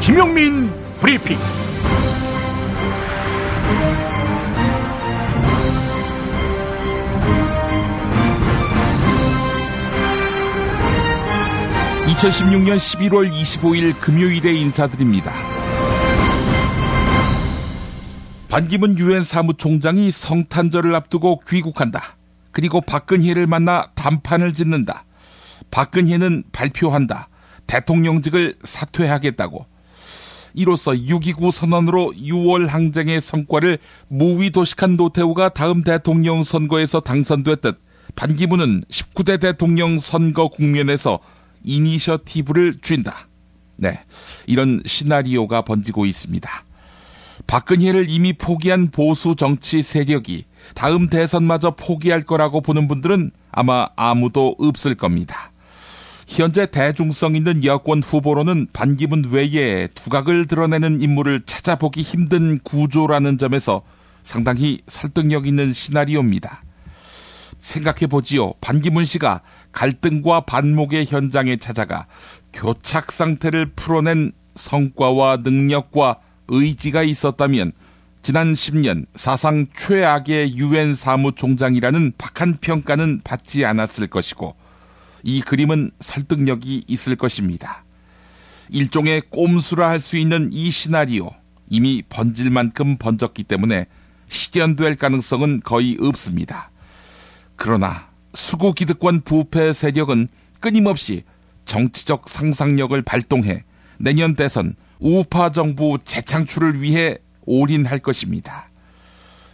김용민 브리핑. (2016년 11월 25일) 금요일에 인사드립니다. 반기문 유엔 사무총장이 성탄절을 앞두고 귀국한다. 그리고 박근혜를 만나 담판을 짓는다. 박근혜는 발표한다. 대통령직을 사퇴하겠다고. 이로써 6.29 선언으로 6월 항쟁의 성과를 무위도식한 노태우가 다음 대통령 선거에서 당선됐듯 반기문은 19대 대통령 선거 국면에서 이니셔티브를 쥔다. 네, 이런 시나리오가 번지고 있습니다. 박근혜를 이미 포기한 보수 정치 세력이 다음 대선마저 포기할 거라고 보는 분들은 아마 아무도 없을 겁니다. 현재 대중성 있는 여권 후보로는 반기문 외에 두각을 드러내는 인물을 찾아보기 힘든 구조라는 점에서 상당히 설득력 있는 시나리오입니다. 생각해보지요. 반기문 씨가 갈등과 반목의 현장에 찾아가 교착 상태를 풀어낸 성과와 능력과 의지가 있었다면 지난 10년 사상 최악의 유엔 사무총장이라는 박한 평가는 받지 않았을 것이고 이 그림은 설득력이 있을 것입니다. 일종의 꼼수라 할 수 있는 이 시나리오 이미 번질 만큼 번졌기 때문에 실현될 가능성은 거의 없습니다. 그러나 수구기득권 부패 세력은 끊임없이 정치적 상상력을 발동해 내년 대선 우파 정부 재창출을 위해 올인할 것입니다.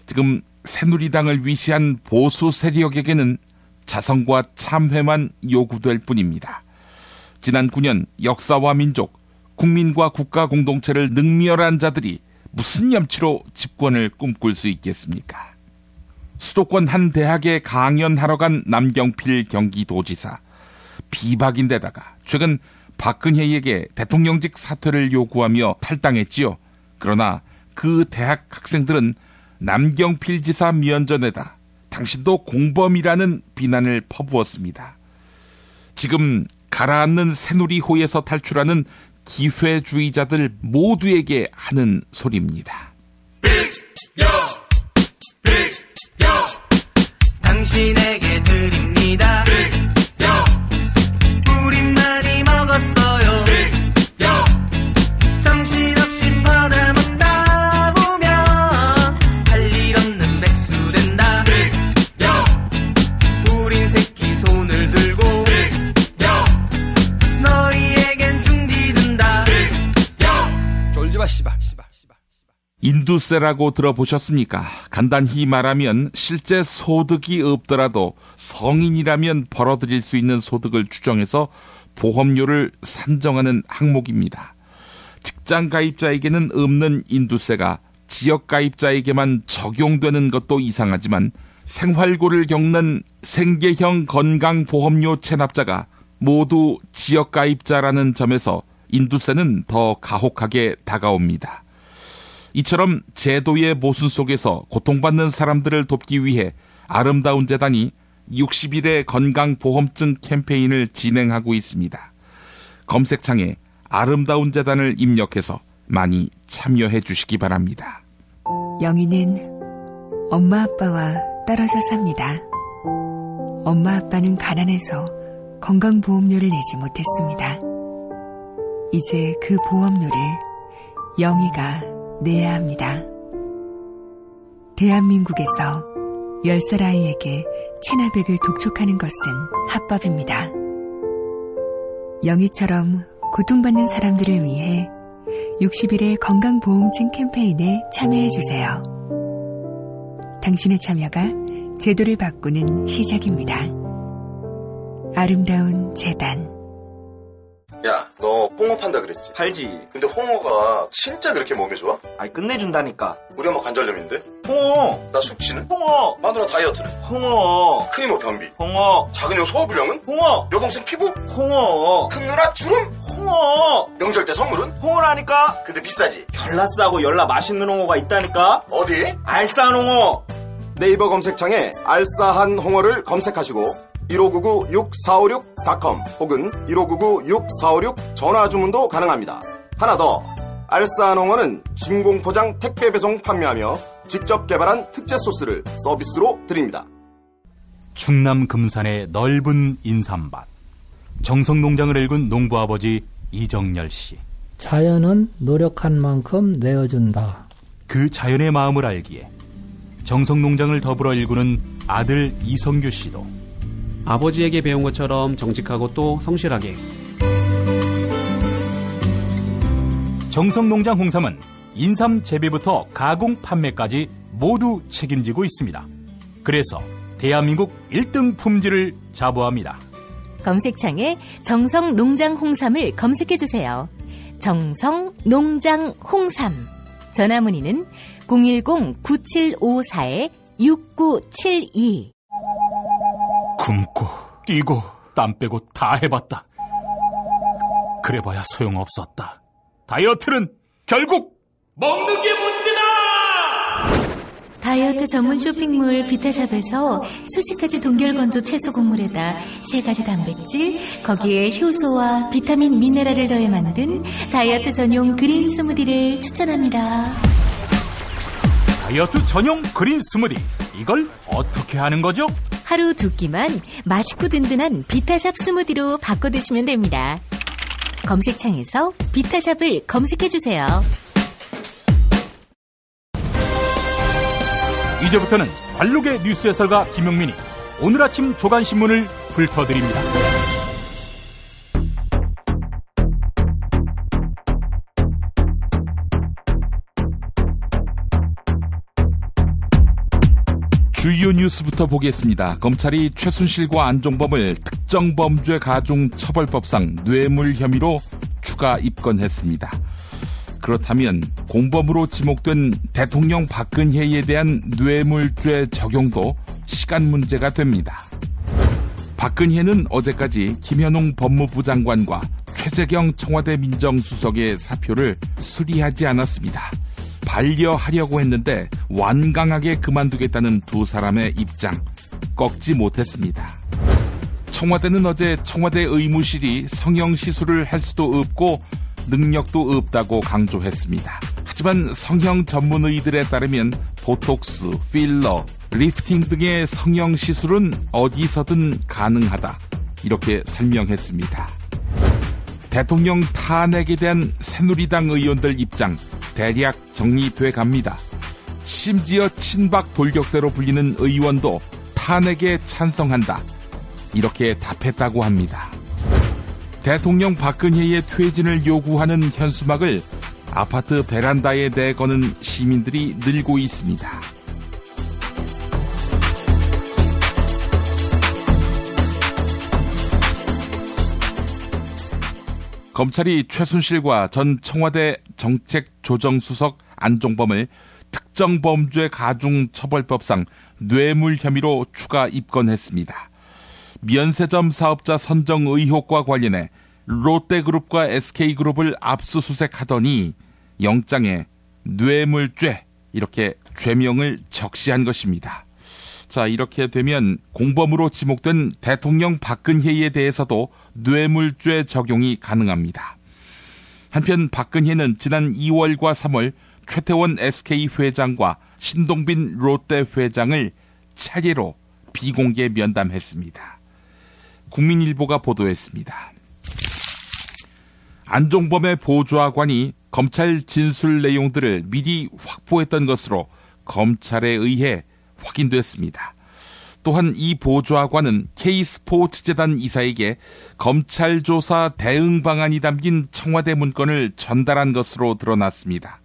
지금 새누리당을 위시한 보수 세력에게는 자성과 참회만 요구될 뿐입니다. 지난 9년 역사와 민족, 국민과 국가 공동체를 능멸한 자들이 무슨 염치로 집권을 꿈꿀 수 있겠습니까? 수도권 한 대학에 강연하러 간 남경필 경기도지사. 비박인데다가 최근 박근혜에게 대통령직 사퇴를 요구하며 탈당했지요. 그러나 그 대학 학생들은 남경필 지사 면전에다 당신도 공범이라는 비난을 퍼부었습니다. 지금 가라앉는 새누리호에서 탈출하는 기회주의자들 모두에게 하는 소리입니다. 당신에게 드립니다. 우린 많이 먹었어요. 정신없이 퍼다먹다 보면 할 일 없는 백수 된다. 우린 새끼 손을 들고 너희에겐 중지된다. 졸지마 씨발. 인두세라고 들어보셨습니까? 간단히 말하면 실제 소득이 없더라도 성인이라면 벌어들일 수 있는 소득을 추정해서 보험료를 산정하는 항목입니다. 직장 가입자에게는 없는 인두세가 지역 가입자에게만 적용되는 것도 이상하지만 생활고를 겪는 생계형 건강보험료 체납자가 모두 지역 가입자라는 점에서 인두세는 더 가혹하게 다가옵니다. 이처럼 제도의 모순 속에서 고통받는 사람들을 돕기 위해 아름다운 재단이 60일의 건강보험증 캠페인을 진행하고 있습니다. 검색창에 아름다운 재단을 입력해서 많이 참여해 주시기 바랍니다. 영희는 엄마 아빠와 떨어져 삽니다. 엄마 아빠는 가난해서 건강보험료를 내지 못했습니다. 이제 그 보험료를 영희가 내야 합니다. 대한민국에서 10살 아이에게 체나백을 독촉하는 것은 합법입니다. 영희처럼 고통받는 사람들을 위해 60일의 건강보험증 캠페인에 참여해주세요. 당신의 참여가 제도를 바꾸는 시작입니다. 아름다운 재단. 야, 너 홍어 판다 그랬지? 팔지. 근데 홍어가 진짜 그렇게 몸에 좋아? 아니 끝내준다니까. 우리 엄마 관절염인데? 홍어. 나 숙취는? 홍어. 마누라 다이어트는? 홍어. 큰이모 변비? 홍어. 작은 형 소화불량은? 홍어. 여동생 피부? 홍어. 큰 누나 주름? 홍어. 명절 때 선물은? 홍어라니까. 근데 비싸지? 열나 싸고 열나 맛있는 홍어가 있다니까. 어디? 알싸한 홍어. 네이버 검색창에 알싸한 홍어를 검색하시고 1599-6456.com 혹은 1599-6456 전화 주문도 가능합니다. 하나 더, 알싸한 홍어는 진공포장 택배 배송 판매하며 직접 개발한 특제 소스를 서비스로 드립니다. 충남 금산의 넓은 인삼밭, 정성농장을 일군 농부아버지 이정열 씨. 자연은 노력한 만큼 내어준다. 그 자연의 마음을 알기에 정성농장을 더불어 일구는 아들 이성규 씨도 아버지에게 배운 것처럼 정직하고 또 성실하게. 정성농장 홍삼은 인삼 재배부터 가공 판매까지 모두 책임지고 있습니다. 그래서 대한민국 1등 품질을 자부합니다. 검색창에 정성농장 홍삼을 검색해주세요. 정성농장 홍삼. 전화문의는 010-9754-6972. 굶고 뛰고 땀 빼고 다 해봤다. 그래봐야 소용없었다. 다이어트는 결국 먹는 게 문제다! 다이어트 전문 쇼핑몰 비타샵에서 수십 가지 동결건조 채소 곡물에다 3가지 단백질, 거기에 효소와 비타민, 미네랄을 더해 만든 다이어트 전용 그린 스무디를 추천합니다. 다이어트 전용 그린 스무디, 이걸 어떻게 하는 거죠? 하루 2끼만 맛있고 든든한 비타샵 스무디로 바꿔 드시면 됩니다. 검색창에서 비타샵을 검색해주세요. 이제부터는 관록의 뉴스 해설가 김용민이 오늘 아침 조간신문을 훑어드립니다. 주요 뉴스부터 보겠습니다. 검찰이 최순실과 안종범을 특정범죄 가중처벌법상 뇌물 혐의로 추가 입건했습니다. 그렇다면 공범으로 지목된 대통령 박근혜에 대한 뇌물죄 적용도 시간 문제가 됩니다. 박근혜는 어제까지 김현웅 법무부 장관과 최재경 청와대 민정수석의 사표를 수리하지 않았습니다. 반려하려고 했는데 완강하게 그만두겠다는 두 사람의 입장 꺾지 못했습니다. 청와대는 어제 청와대 의무실이 성형시술을 할 수도 없고 능력도 없다고 강조했습니다. 하지만 성형 전문의들에 따르면 보톡스, 필러, 리프팅 등의 성형시술은 어디서든 가능하다, 이렇게 설명했습니다. 대통령 탄핵에 대한 새누리당 의원들 입장 대략 정리돼 갑니다. 심지어 친박 돌격대로 불리는 의원도 탄핵에 찬성한다, 이렇게 답했다고 합니다. 대통령 박근혜의 퇴진을 요구하는 현수막을 아파트 베란다에 내거는 시민들이 늘고 있습니다. 검찰이 최순실과 전 청와대 정책조정수석 안종범을 특정범죄 가중처벌법상 뇌물 혐의로 추가 입건했습니다. 면세점 사업자 선정 의혹과 관련해 롯데그룹과 SK그룹을 압수수색하더니 영장에 뇌물죄, 이렇게 죄명을 적시한 것입니다. 자, 이렇게 되면 공범으로 지목된 대통령 박근혜에 대해서도 뇌물죄 적용이 가능합니다. 한편 박근혜는 지난 2월과 3월 최태원 SK 회장과 신동빈 롯데 회장을 차례로 비공개 면담했습니다. 국민일보가 보도했습니다. 안종범의 보좌관이 검찰 진술 내용들을 미리 확보했던 것으로 검찰에 의해 확인됐습니다. 또한 이 보좌관은 K스포츠재단 이사에게 검찰 조사 대응 방안이 담긴 청와대 문건을 전달한 것으로 드러났습니다.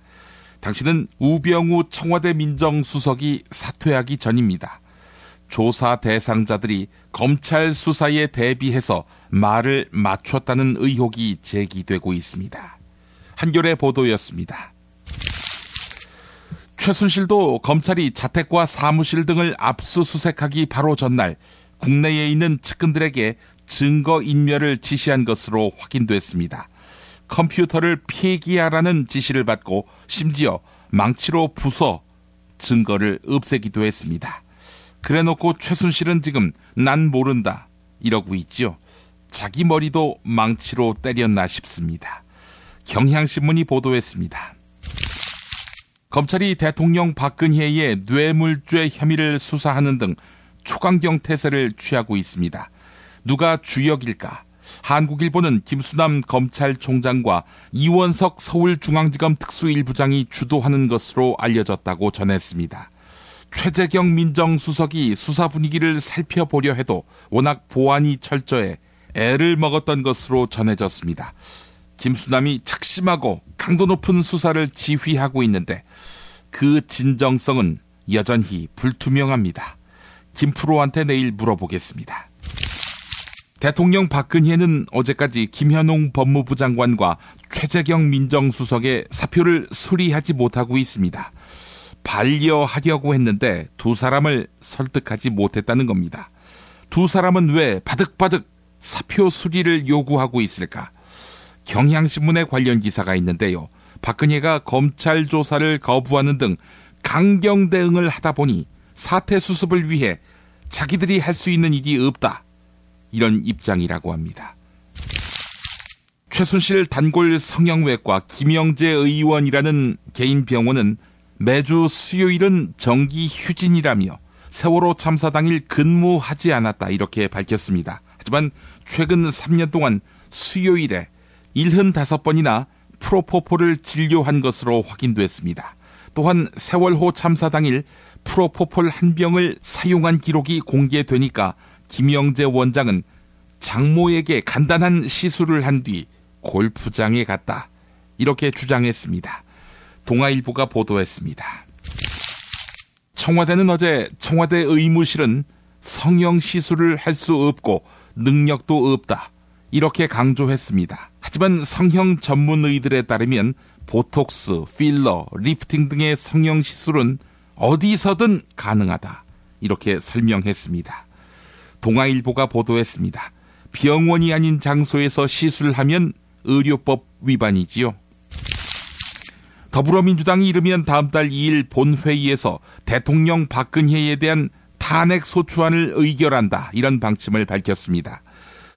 당시는 우병우 청와대 민정수석이 사퇴하기 전입니다. 조사 대상자들이 검찰 수사에 대비해서 말을 맞췄다는 의혹이 제기되고 있습니다. 한겨레 보도였습니다. 최순실도 검찰이 자택과 사무실 등을 압수수색하기 바로 전날 국내에 있는 측근들에게 증거인멸을 지시한 것으로 확인됐습니다. 컴퓨터를 폐기하라는 지시를 받고 심지어 망치로 부숴 증거를 없애기도 했습니다. 그래놓고 최순실은 지금 난 모른다 이러고 있지요. 자기 머리도 망치로 때렸나 싶습니다. 경향신문이 보도했습니다. 검찰이 대통령 박근혜의 뇌물죄 혐의를 수사하는 등 초강경 태세를 취하고 있습니다. 누가 주역일까? 한국일보는 김수남 검찰총장과 이원석 서울중앙지검 특수일부장이 주도하는 것으로 알려졌다고 전했습니다. 최재경 민정수석이 수사 분위기를 살펴보려 해도 워낙 보안이 철저해 애를 먹었던 것으로 전해졌습니다. 김수남이 작심하고 강도 높은 수사를 지휘하고 있는데 그 진정성은 여전히 불투명합니다. 김프로한테 내일 물어보겠습니다. 대통령 박근혜는 어제까지 김현웅 법무부 장관과 최재경 민정수석의 사표를 수리하지 못하고 있습니다. 반려하려고 했는데 두 사람을 설득하지 못했다는 겁니다. 두 사람은 왜 바득바득 사표 수리를 요구하고 있을까? 경향신문에 관련 기사가 있는데요. 박근혜가 검찰 조사를 거부하는 등 강경 대응을 하다 보니 사태 수습을 위해 자기들이 할 수 있는 일이 없다. 이런 입장이라고 합니다. 최순실 단골 성형외과 김영재 의원이라는 개인 병원은 매주 수요일은 정기 휴진이라며 세월호 참사 당일 근무하지 않았다 이렇게 밝혔습니다. 하지만 최근 3년 동안 수요일에 75번이나 프로포폴을 진료한 것으로 확인됐습니다. 또한 세월호 참사 당일 프로포폴 한 병을 사용한 기록이 공개되니까 김영재 원장은 장모에게 간단한 시술을 한 뒤 골프장에 갔다. 이렇게 주장했습니다. 동아일보가 보도했습니다. 청와대는 어제 청와대 의무실은 성형시술을 할 수 없고 능력도 없다. 이렇게 강조했습니다. 하지만 성형 전문의들에 따르면 보톡스, 필러, 리프팅 등의 성형시술은 어디서든 가능하다. 이렇게 설명했습니다. 동아일보가 보도했습니다. 병원이 아닌 장소에서 시술하면 의료법 위반이지요. 더불어민주당이 이르면 다음 달 2일 본회의에서 대통령 박근혜에 대한 탄핵 소추안을 의결한다. 이런 방침을 밝혔습니다.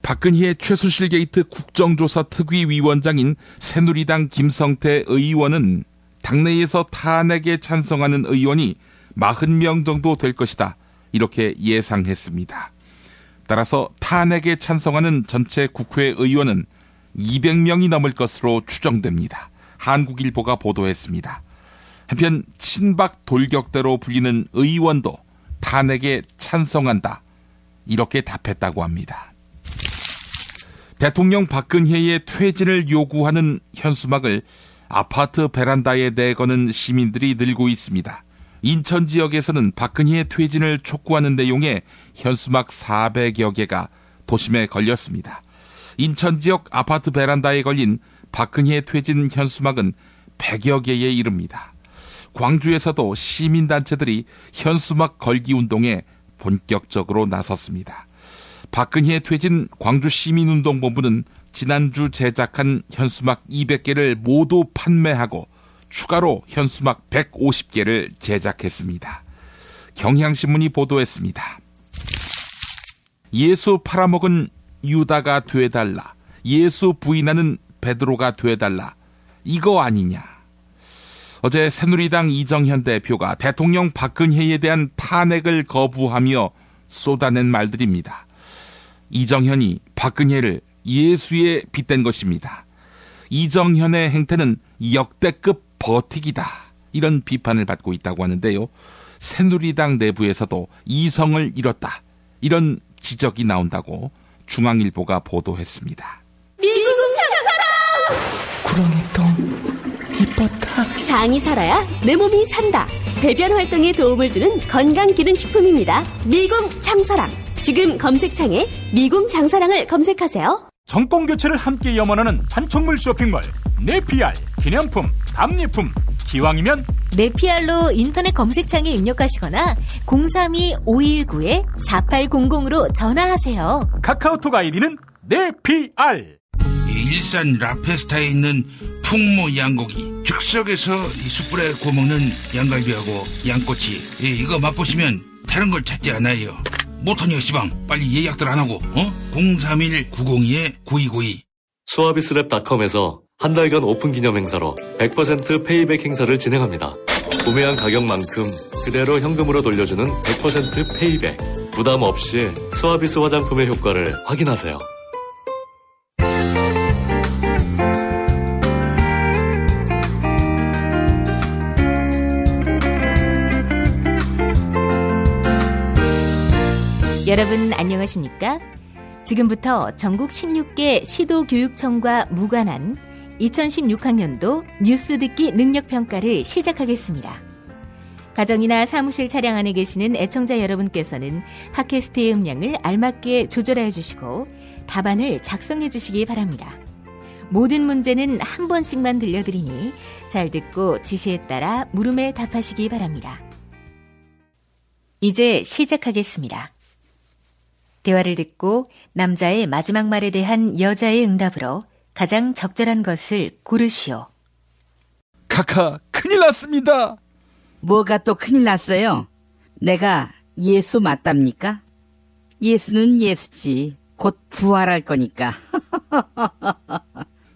박근혜 최순실 게이트 국정조사 특위위원장인 새누리당 김성태 의원은 당내에서 탄핵에 찬성하는 의원이 40명 정도 될 것이다. 이렇게 예상했습니다. 따라서 탄핵에 찬성하는 전체 국회의원은 200명이 넘을 것으로 추정됩니다. 한국일보가 보도했습니다. 한편 친박 돌격대로 불리는 의원도 탄핵에 찬성한다. 이렇게 답했다고 합니다. 대통령 박근혜의 퇴진을 요구하는 현수막을 아파트 베란다에 내거는 시민들이 늘고 있습니다. 인천 지역에서는 박근혜의 퇴진을 촉구하는 내용의 현수막 400여 개가 도심에 걸렸습니다. 인천 지역 아파트 베란다에 걸린 박근혜 퇴진 현수막은 100여 개에 이릅니다. 광주에서도 시민단체들이 현수막 걸기 운동에 본격적으로 나섰습니다. 박근혜 퇴진 광주시민운동본부는 지난주 제작한 현수막 200개를 모두 판매하고 추가로 현수막 150개를 제작했습니다. 경향신문이 보도했습니다. 예수 팔아먹은 유다가 돼달라. 예수 부인하는 베드로가 돼달라. 이거 아니냐. 어제 새누리당 이정현 대표가 대통령 박근혜에 대한 탄핵을 거부하며 쏟아낸 말들입니다. 이정현이 박근혜를 예수에 빗댄 것입니다. 이정현의 행태는 역대급 버티기다. 이런 비판을 받고 있다고 하는데요. 새누리당 내부에서도 이성을 잃었다. 이런 지적이 나온다고 중앙일보가 보도했습니다. 미국 장사랑! 구렁이똥 이뻤다. 장이 살아야 내 몸이 산다. 배변 활동에 도움을 주는 건강기능식품입니다. 미궁 장사랑. 지금 검색창에 미궁 장사랑을 검색하세요. 정권교체를 함께 염원하는 판촉물 쇼핑몰 네피알. 기념품, 답례품, 기왕이면 네피알로 인터넷 검색창에 입력하시거나 032-519-4800으로 전화하세요. 카카오톡 아이디는 네피알. 일산 라페스타에 있는 풍무 양고기, 즉석에서 숯불에 구워먹는 양갈비하고 양꼬치, 이거 맛보시면 다른 걸 찾지 않아요. 못하니 시방 빨리 예약들 안 하고 031-902-9292. 수아비스랩닷컴에서 한 달간 오픈 기념 행사로 100% 페이백 행사를 진행합니다. 구매한 가격만큼 그대로 현금으로 돌려주는 100% 페이백. 부담 없이 스와비스 화장품의 효과를 확인하세요. 여러분 안녕하십니까? 지금부터 전국 16개 시도교육청과 무관한 2016학년도 뉴스 듣기 능력평가를 시작하겠습니다. 가정이나 사무실 차량 안에 계시는 애청자 여러분께서는 팟캐스트의 음량을 알맞게 조절해 주시고 답안을 작성해 주시기 바랍니다. 모든 문제는 한 번씩만 들려드리니 잘 듣고 지시에 따라 물음에 답하시기 바랍니다. 이제 시작하겠습니다. 대화를 듣고 남자의 마지막 말에 대한 여자의 응답으로 가장 적절한 것을 고르시오. 카카, 큰일 났습니다. 뭐가 또 큰일 났어요? 내가 예수 맞답니까? 예수는 예수지. 곧 부활할 거니까.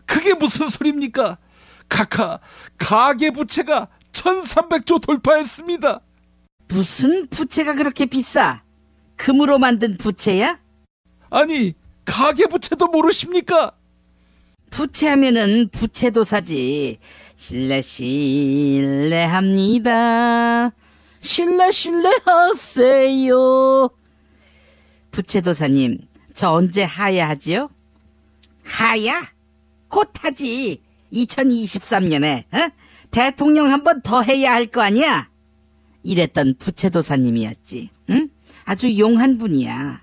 그게 무슨 소리입니까? 카카, 가계부채가 1300조 돌파했습니다. 무슨 부채가 그렇게 비싸? 금으로 만든 부채야? 아니, 가계부채도 모르십니까? 부채하면은 부채도사지. 실례합니다. 실례하세요. 부채도사님, 저 언제 하야하지요? 하야? 곧 하지. 2023년에 대통령 한 번 더 해야 할 거 아니야? 이랬던 부채도사님이었지. 응? 아주 용한 분이야.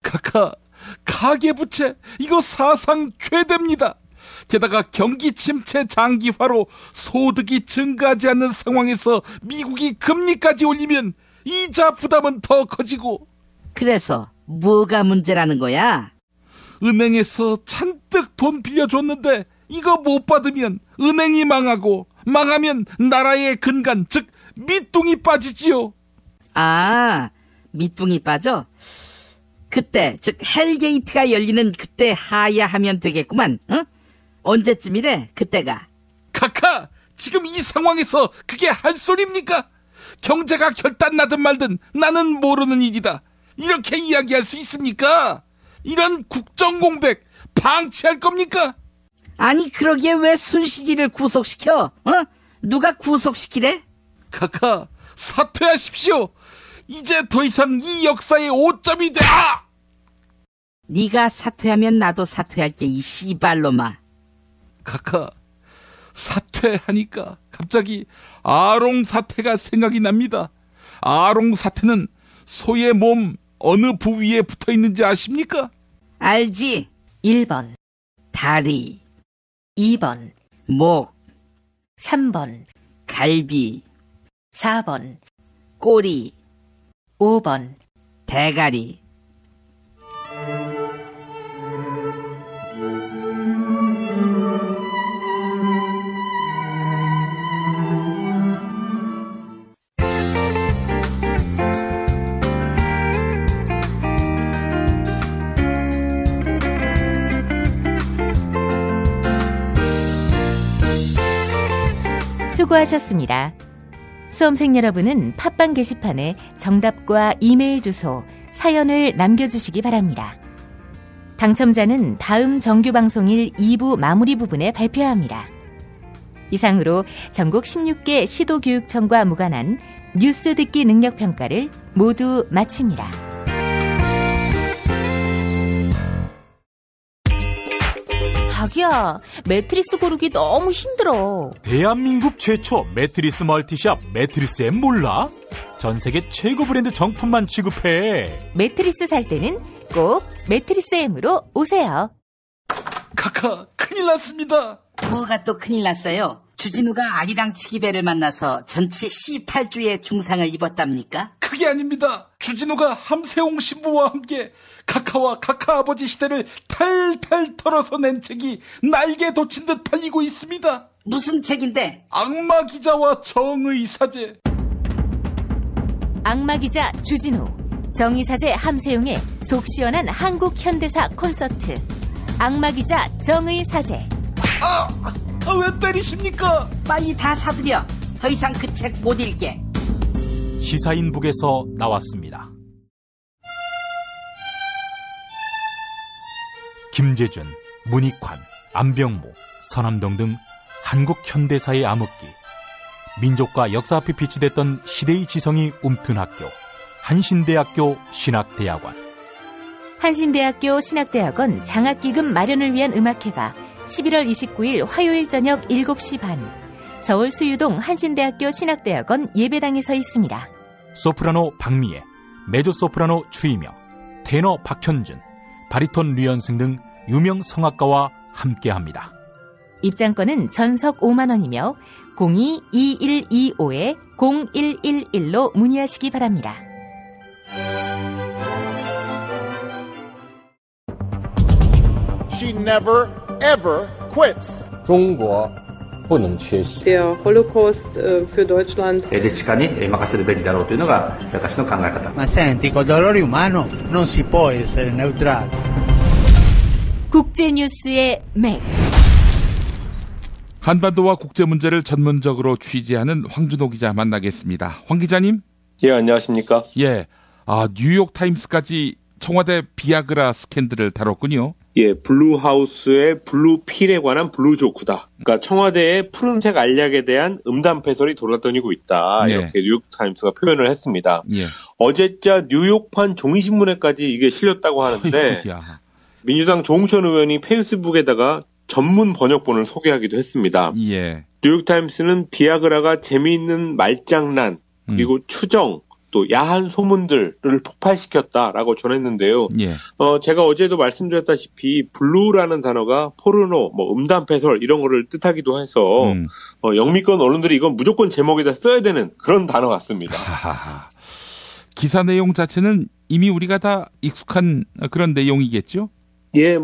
카카, 가계부채 이거 사상 최대입니다. 게다가 경기 침체 장기화로 소득이 증가하지 않는 상황에서 미국이 금리까지 올리면 이자 부담은 더 커지고. 그래서 뭐가 문제라는 거야? 은행에서 잔뜩 돈 빌려줬는데 이거 못 받으면 은행이 망하고, 망하면 나라의 근간, 즉 밑둥이 빠지지요. 아, 밑둥이 빠져? 그때, 즉 헬게이트가 열리는 그때 하야하면 되겠구만. 어? 언제쯤이래 그때가? 카카, 지금 이 상황에서 그게 할 소리입니까? 경제가 결단나든 말든 나는 모르는 일이다, 이렇게 이야기할 수 있습니까? 이런 국정공백 방치할 겁니까? 아니 그러기에 왜 순식이를 구속시켜? 어? 누가 구속시키래? 카카, 사퇴하십시오. 이제 더 이상 이 역사의 오점이 돼. 아! 네가 사퇴하면 나도 사퇴할게, 이 씨발놈아. 카카, 사퇴하니까 갑자기 아롱 사태가 생각이 납니다. 아롱 사태는 소의 몸 어느 부위에 붙어 있는지 아십니까? 알지. 1번 다리, 2번 목, 3번 갈비, 4번 꼬리, 5번 대가리. 수고하셨습니다. 수험생 여러분은 팟빵 게시판에 정답과 이메일 주소, 사연을 남겨주시기 바랍니다. 당첨자는 다음 정규방송일 2부 마무리 부분에 발표합니다. 이상으로 전국 16개 시도교육청과 무관한 뉴스 듣기 능력평가를 모두 마칩니다. 자기야, 매트리스 고르기 너무 힘들어. 대한민국 최초 매트리스 멀티샵 매트리스엠 몰라? 전세계 최고 브랜드 정품만 취급해. 매트리스 살 때는 꼭 매트리스엠으로 오세요. 카카, 큰일 났습니다. 뭐가 또 큰일 났어요? 주진우가 아리랑 치기배를 만나서 전치 C8주의 중상을 입었답니까? 그게 아닙니다. 주진우가 함세홍 신부와 함께 카카와 카카 아버지 시대를 탈탈 털어서 낸 책이 날개 돋친 듯 팔리고 있습니다. 무슨 책인데? 악마 기자와 정의 사제. 악마 기자 주진우, 정의 사제 함세웅의 속 시원한 한국 현대사 콘서트. 악마 기자 정의 사제. 왜 때리십니까? 빨리 다 사들여. 더 이상 그 책 못 읽게. 시사인북에서 나왔습니다. 김재준, 문익환, 안병모, 서남동 등 한국 현대사의 암흑기, 민족과 역사 앞에 비치됐던 시대의 지성이 움튼 학교, 한신대학교 신학대학원. 한신대학교 신학대학원 장학기금 마련을 위한 음악회가 11월 29일 화요일 저녁 7시 반, 서울 수유동 한신대학교 신학대학원 예배당에서 있습니다. 소프라노 박미애, 메조소프라노 추이명, 테너 박현준, 바리톤 류연승 등 유명 성악가와 함께합니다. 입장권은 전석 5만 원이며 02-2125-0111로 문의하시기 바랍니다. She never ever quits. 中国不能缺席。 Der Holocaust für Deutschland. 歴史家に任せるべきだろうというのが私の考え方。 Ma senti, col dolore umano non si può essere neutrali. 국제뉴스의 맥. 한반도와 국제 문제를 전문적으로 취재하는 황준호 기자 만나겠습니다. 황 기자님? 예, 안녕하십니까? 예, 뉴욕 타임스까지 청와대 비아그라 스캔들을 다뤘군요. 예, 블루하우스의 블루필에 관한 블루조크다. 그러니까 청와대의 푸른색 알약에 대한 음담패설이 돌아다니고 있다. 예. 이렇게 뉴욕타임스가 표현을 했습니다. 예. 어제자 뉴욕판 종이신문에까지 이게 실렸다고 하는데 민주당 조홍천 의원이 페이스북에다가 전문 번역본을 소개하기도 했습니다. 예. 뉴욕타임스는 비아그라가 재미있는 말장난, 그리고 추정, 또 야한 소문들을 폭발시켰다라고 전했는데요. 예. 제가 어제도 말씀드렸다시피 블루라는 단어가 포르노, 음담패설 이런 거를 뜻하기도 해서 영미권 언론들이 이건 무조건 제목에다 써야 되는 그런 단어 같습니다. 기사 내용 자체는 이미 우리가 다 익숙한 그런 내용이겠죠? 예,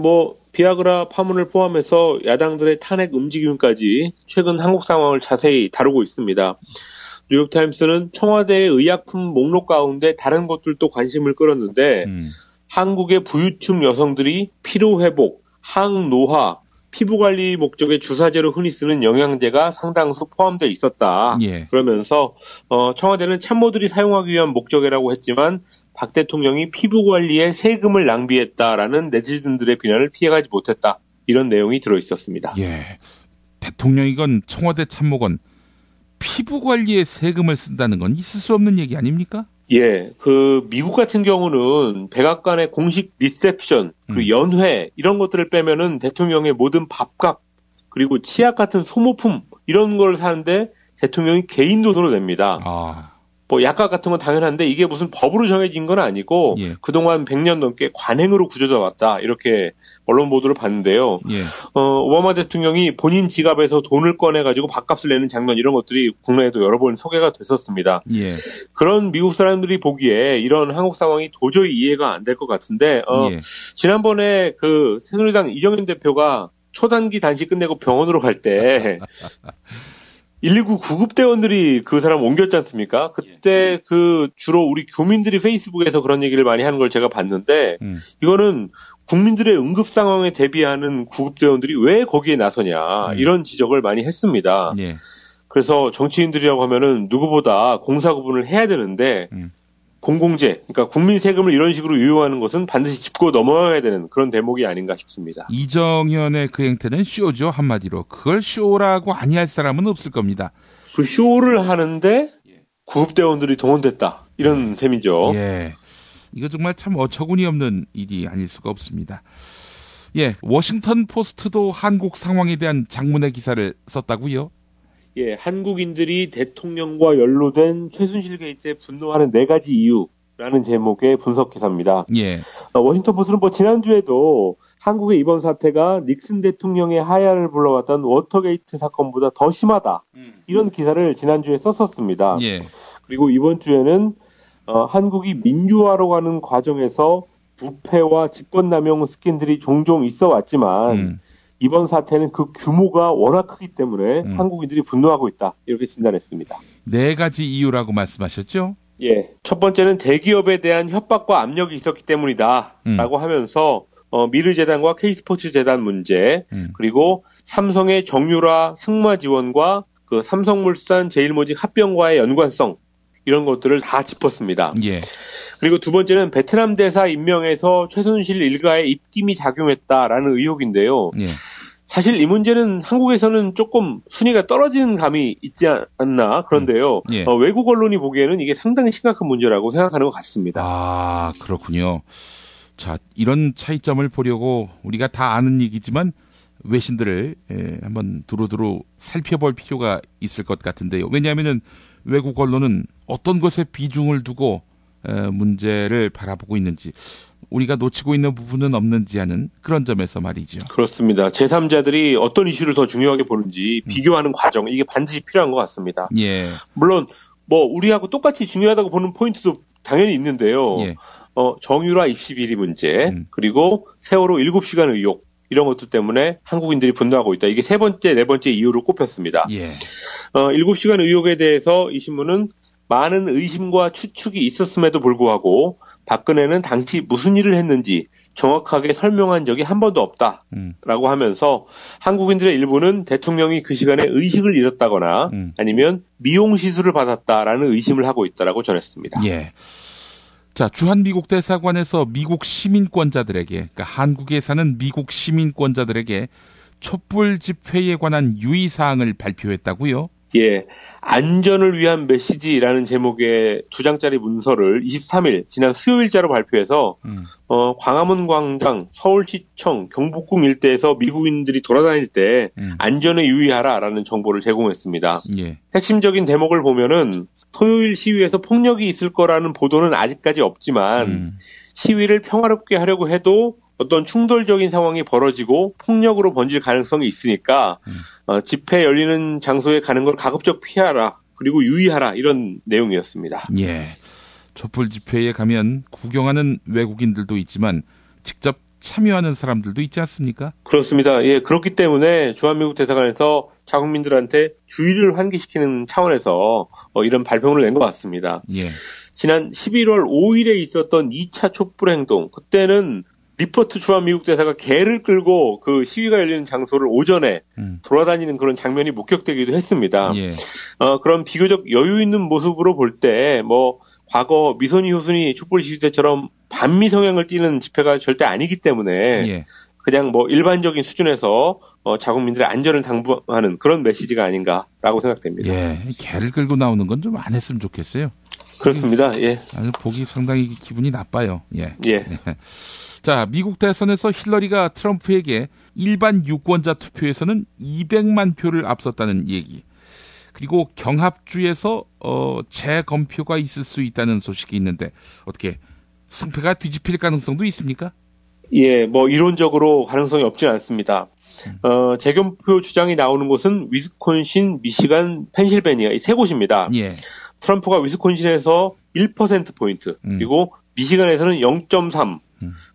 비아그라 파문을 포함해서 야당들의 탄핵 움직임까지 최근 한국 상황을 자세히 다루고 있습니다. 뉴욕타임스는 청와대의 의약품 목록 가운데 다른 것들도 관심을 끌었는데 한국의 부유층 여성들이 피로회복, 항노화, 피부관리 목적의 주사제로 흔히 쓰는 영양제가 상당수 포함되어 있었다. 예. 그러면서 청와대는 참모들이 사용하기 위한 목적이라고 했지만 박 대통령이 피부관리에 세금을 낭비했다라는 네티즌들의 비난을 피해가지 못했다. 이런 내용이 들어있었습니다. 예, 대통령이건 청와대 참모건 피부 관리에 세금을 쓴다는 건 있을 수 없는 얘기 아닙니까? 예, 미국 같은 경우는 백악관의 공식 리셉션, 그리고 연회 이런 것들을 빼면은 대통령의 모든 밥값 그리고 치약 같은 소모품 이런 걸 사는데 대통령이 개인 돈으로 냅니다. 약값 같은 건 당연한데 이게 무슨 법으로 정해진 건 아니고 그동안 100년 넘게 관행으로 굳어져 왔다. 이렇게 언론 보도를 봤는데요. 예. 오바마 대통령이 본인 지갑에서 돈을 꺼내가지고 밥값을 내는 장면 이런 것들이 국내에도 여러 번 소개가 됐었습니다. 예. 그런 미국 사람들이 보기에 이런 한국 상황이 도저히 이해가 안 될 것 같은데 지난번에 새누리당 이정현 대표가 초단기 단식 끝내고 병원으로 갈 때 119 구급대원들이 그 사람 옮겼지 않습니까? 그때 주로 우리 교민들이 페이스북에서 그런 얘기를 많이 하는 걸 제가 봤는데 이거는 국민들의 응급 상황에 대비하는 구급대원들이 왜 거기에 나서냐 이런 지적을 많이 했습니다. 예. 그래서 정치인들이라고 하면은 누구보다 공사 구분을 해야 되는데 공공재, 그러니까 국민 세금을 이런 식으로 유용하는 것은 반드시 짚고 넘어가야 되는 그런 대목이 아닌가 싶습니다. 이정현의 그 행태는 쇼죠, 한마디로. 그걸 쇼라고 아니할 사람은 없을 겁니다. 그 쇼를 하는데 구급대원들이 동원됐다. 이런 셈이죠. 예. 이거 정말 참 어처구니 없는 일이 아닐 수가 없습니다. 예, 워싱턴 포스트도 한국 상황에 대한 장문의 기사를 썼다고요? 예, 한국인들이 대통령과 연루된 최순실 게이트에 분노하는 4가지 이유라는 제목의 분석 기사입니다. 예. 워싱턴 포스트는 지난주에도 한국의 이번 사태가 닉슨 대통령의 하야를 불러왔던 워터게이트 사건보다 더 심하다. 이런 기사를 지난주에 썼었습니다. 예. 그리고 이번 주에는 한국이 민주화로 가는 과정에서 부패와 집권남용 스캔들이 종종 있어 왔지만 이번 사태는 그 규모가 워낙 크기 때문에 한국인들이 분노하고 있다. 이렇게 진단했습니다. 4가지 이유라고 말씀하셨죠? 예. 첫 번째는 대기업에 대한 협박과 압력이 있었기 때문이다. 라고 하면서 미르재단과 K스포츠재단 문제, 그리고 삼성의 정유라 승마 지원과 그 삼성물산 제일모직 합병과의 연관성, 이런 것들을 다 짚었습니다. 예. 그리고 두 번째는 베트남 대사 임명에서 최순실 일가의 입김이 작용했다라는 의혹인데요. 예. 사실 이 문제는 한국에서는 조금 순위가 떨어지는 감이 있지 않나 그런데요. 예. 외국 언론이 보기에는 이게 상당히 심각한 문제라고 생각하는 것 같습니다. 아, 그렇군요. 자, 이런 차이점을 보려고 우리가 다 아는 얘기지만 외신들을 한번 두루두루 살펴볼 필요가 있을 것 같은데요. 왜냐하면은 외국 언론은 어떤 것에 비중을 두고 문제를 바라보고 있는지, 우리가 놓치고 있는 부분은 없는지 하는 그런 점에서 말이죠. 그렇습니다. 제3자들이 어떤 이슈를 더 중요하게 보는지 비교하는 과정, 이게 반드시 필요한 것 같습니다. 예. 물론 뭐 우리하고 똑같이 중요하다고 보는 포인트도 당연히 있는데요. 예. 정유라 입시 비리 문제, 그리고 세월호 7시간 의혹, 이런 것들 때문에 한국인들이 분노하고 있다. 이게 세 번째, 네 번째 이유로 꼽혔습니다. 예. 7시간 의혹에 대해서 이 신문은 많은 의심과 추측이 있었음에도 불구하고 박근혜는 당시 무슨 일을 했는지 정확하게 설명한 적이 한 번도 없다라고 하면서 한국인들의 일부는 대통령이 그 시간에 의식을 잃었다거나 아니면 미용시술을 받았다라는 의심을 하고 있다라고 전했습니다. 예. 자, 주한 미국 대사관에서 미국 시민권자들에게, 그러니까 한국에 사는 미국 시민권자들에게 촛불 집회에 관한 유의사항을 발표했다고요? 예. 안전을 위한 메시지라는 제목의 2장짜리 문서를 23일, 지난 수요일자로 발표해서, 광화문 광장, 서울시청, 경복궁 일대에서 미국인들이 돌아다닐 때 안전에 유의하라라는 정보를 제공했습니다. 예. 핵심적인 대목을 보면은 토요일 시위에서 폭력이 있을 거라는 보도는 아직까지 없지만 시위를 평화롭게 하려고 해도 어떤 충돌적인 상황이 벌어지고 폭력으로 번질 가능성이 있으니까 집회 열리는 장소에 가는 걸 가급적 피하라, 그리고 유의하라, 이런 내용이었습니다. 예, 촛불 집회에 가면 구경하는 외국인들도 있지만 직접 참여하는 사람들도 있지 않습니까? 그렇습니다. 예, 그렇기 때문에 주한미국 대사관에서 자국민들한테 주의를 환기시키는 차원에서 이런 발표를 낸 것 같습니다. 예. 지난 11월 5일에 있었던 2차 촛불 행동, 그때는 리퍼트 주한미국 대사가 개를 끌고 그 시위가 열리는 장소를 오전에 돌아다니는 그런 장면이 목격되기도 했습니다. 예. 그런 비교적 여유 있는 모습으로 볼 때 뭐 과거 미소니 효순이 촛불 시위 때처럼 반미 성향을 띠는 집회가 절대 아니기 때문에 예. 그냥 뭐 일반적인 수준에서 자국민들의 안전을 당부하는 그런 메시지가 아닌가라고 생각됩니다. 예, 개를 끌고 나오는 건 좀 안 했으면 좋겠어요. 그렇습니다. 예. 아주 보기 상당히 기분이 나빠요. 예. 예. 자, 미국 대선에서 힐러리가 트럼프에게 일반 유권자 투표에서는 200만 표를 앞섰다는 얘기. 그리고 경합주에서 재검표가 있을 수 있다는 소식이 있는데 어떻게 승패가 뒤집힐 가능성도 있습니까? 예, 뭐 이론적으로 가능성이 없지는 않습니다. 재검표 주장이 나오는 곳은 위스콘신, 미시간, 펜실베니아 이 세 곳입니다. 예. 트럼프가 위스콘신에서 1%포인트, 그리고 미시간에서는 0.3,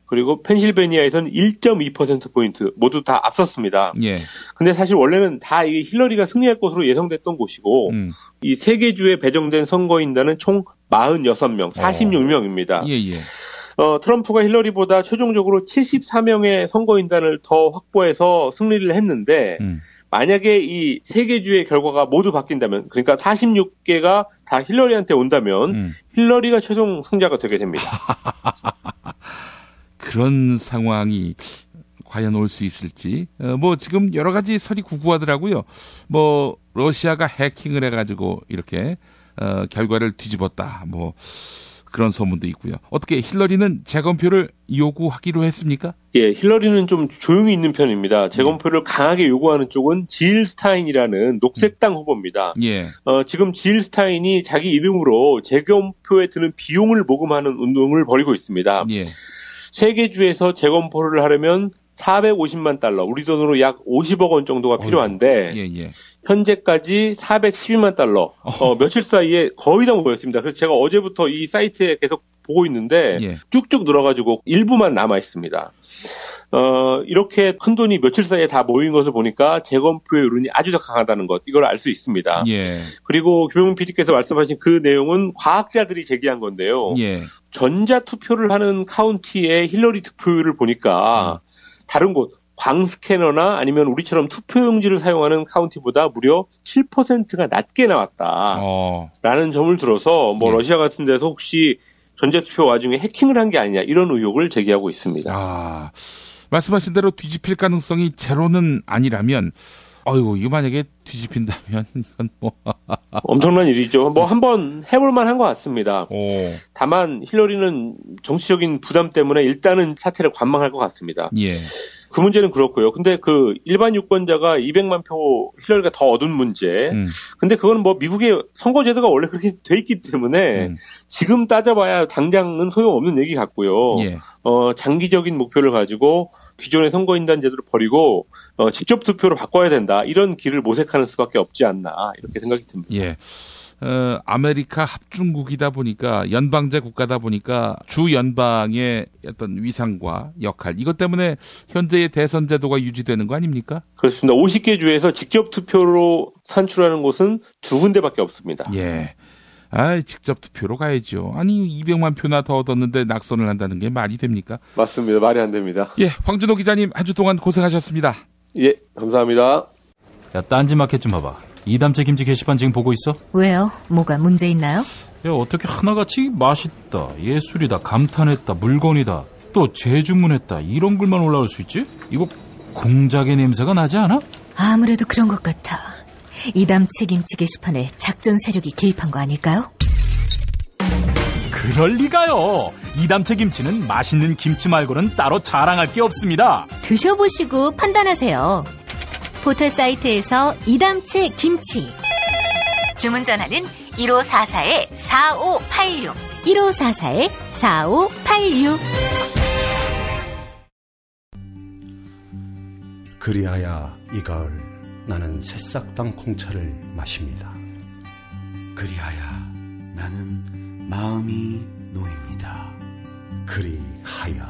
그리고 펜실베니아에서는 1.2%포인트 모두 다 앞섰습니다. 예. 근데 사실 원래는 다 이 힐러리가 승리할 것으로 예상됐던 곳이고 이 세 개 주에 배정된 선거인단은 총 46명, 46명입니다. 예, 예. 트럼프가 힐러리보다 최종적으로 74명의 선거인단을 더 확보해서 승리를 했는데 만약에 이 세 개 주의 결과가 모두 바뀐다면, 그러니까 46개가 다 힐러리한테 온다면 힐러리가 최종 승자가 되게 됩니다. 그런 상황이 과연 올 수 있을지, 뭐 지금 여러 가지 설이 구구하더라고요. 뭐 러시아가 해킹을 해가지고 이렇게 결과를 뒤집었다, 뭐 그런 소문도 있고요. 어떻게 힐러리는 재검표를 요구하기로 했습니까? 예, 힐러리는 좀 조용히 있는 편입니다. 재검표를 강하게 요구하는 쪽은 질 스타인이라는 녹색당 후보입니다. 예. 지금 질 스타인이 자기 이름으로 재검표에 드는 비용을 모금하는 운동을 벌이고 있습니다. 예. 세 개 주에서 재검표를 하려면 450만 달러, 우리 돈으로 약 50억 원 정도가 필요한데 예. 현재까지 412만 달러. 며칠 사이에 거의 다 모였습니다. 그래서 제가 어제부터 이 사이트에 계속 보고 있는데 쭉쭉 늘어가지고 일부만 남아 있습니다. 이렇게 큰 돈이 며칠 사이에 다 모인 것을 보니까 재검표의 여론이 아주 강하다는 것, 이걸 알 수 있습니다. 예. 그리고 김용민 PD께서 말씀하신 그 내용은 과학자들이 제기한 건데요. 예. 전자투표를 하는 카운티의 힐러리 득표율을 보니까 다른 곳, 광스캐너나 아니면 우리처럼 투표용지를 사용하는 카운티보다 무려 7%가 낮게 나왔다라는 점을 들어서 뭐 러시아 같은 데서 혹시 전자투표 와중에 해킹을 한 게 아니냐, 이런 의혹을 제기하고 있습니다. 말씀하신 대로 뒤집힐 가능성이 제로는 아니라면, 이거 만약에 뒤집힌다면 이건 뭐 엄청난 일이죠. 뭐 한번 해볼 만한 것 같습니다. 다만 힐러리는 정치적인 부담 때문에 일단은 사태를 관망할 것 같습니다. 예. 그 문제는 그렇고요. 근데 그 일반 유권자가 200만 표 힐러리가 더 얻은 문제. 근데 그건 뭐 미국의 선거제도가 원래 그렇게 돼 있기 때문에 지금 따져봐야 당장은 소용없는 얘기 같고요. 예. 장기적인 목표를 가지고 기존의 선거인단 제도를 버리고 직접 투표로 바꿔야 된다, 이런 길을 모색하는 수밖에 없지 않나, 이렇게 생각이 듭니다. 예. 아메리카 합중국이다 보니까, 연방제 국가다 보니까 주 연방의 어떤 위상과 역할, 이것 때문에 현재의 대선 제도가 유지되는 거 아닙니까? 그렇습니다. 50개 주에서 직접 투표로 산출하는 곳은 2군데밖에 없습니다. 예. 직접 투표로 가야죠. 아니, 200만 표나 더 얻었는데 낙선을 한다는 게 말이 됩니까? 맞습니다. 말이 안 됩니다. 예, 황준호 기자님 한 주 동안 고생하셨습니다. 예, 감사합니다. 야, 딴지마켓 좀 봐봐. 이담채 김치 게시판 지금 보고 있어? 왜요? 뭐가 문제 있나요? 야, 어떻게 하나같이 맛있다, 예술이다, 감탄했다, 물건이다, 또 재주문했다, 이런 글만 올라올 수 있지? 이거 공작의 냄새가 나지 않아? 아무래도 그런 것 같아. 이담채 김치 게시판에 작전 세력이 개입한 거 아닐까요? 그럴 리가요. 이담채 김치는 맛있는 김치 말고는 따로 자랑할 게 없습니다. 드셔보시고 판단하세요. 포털 사이트에서 이담채 김치. 주문 전화는 1544-4586. 1544-4586. 그리하여 이가을 나는 새싹당 콩차를 마십니다. 그리하여 나는 마음이 놓입니다. 그리하여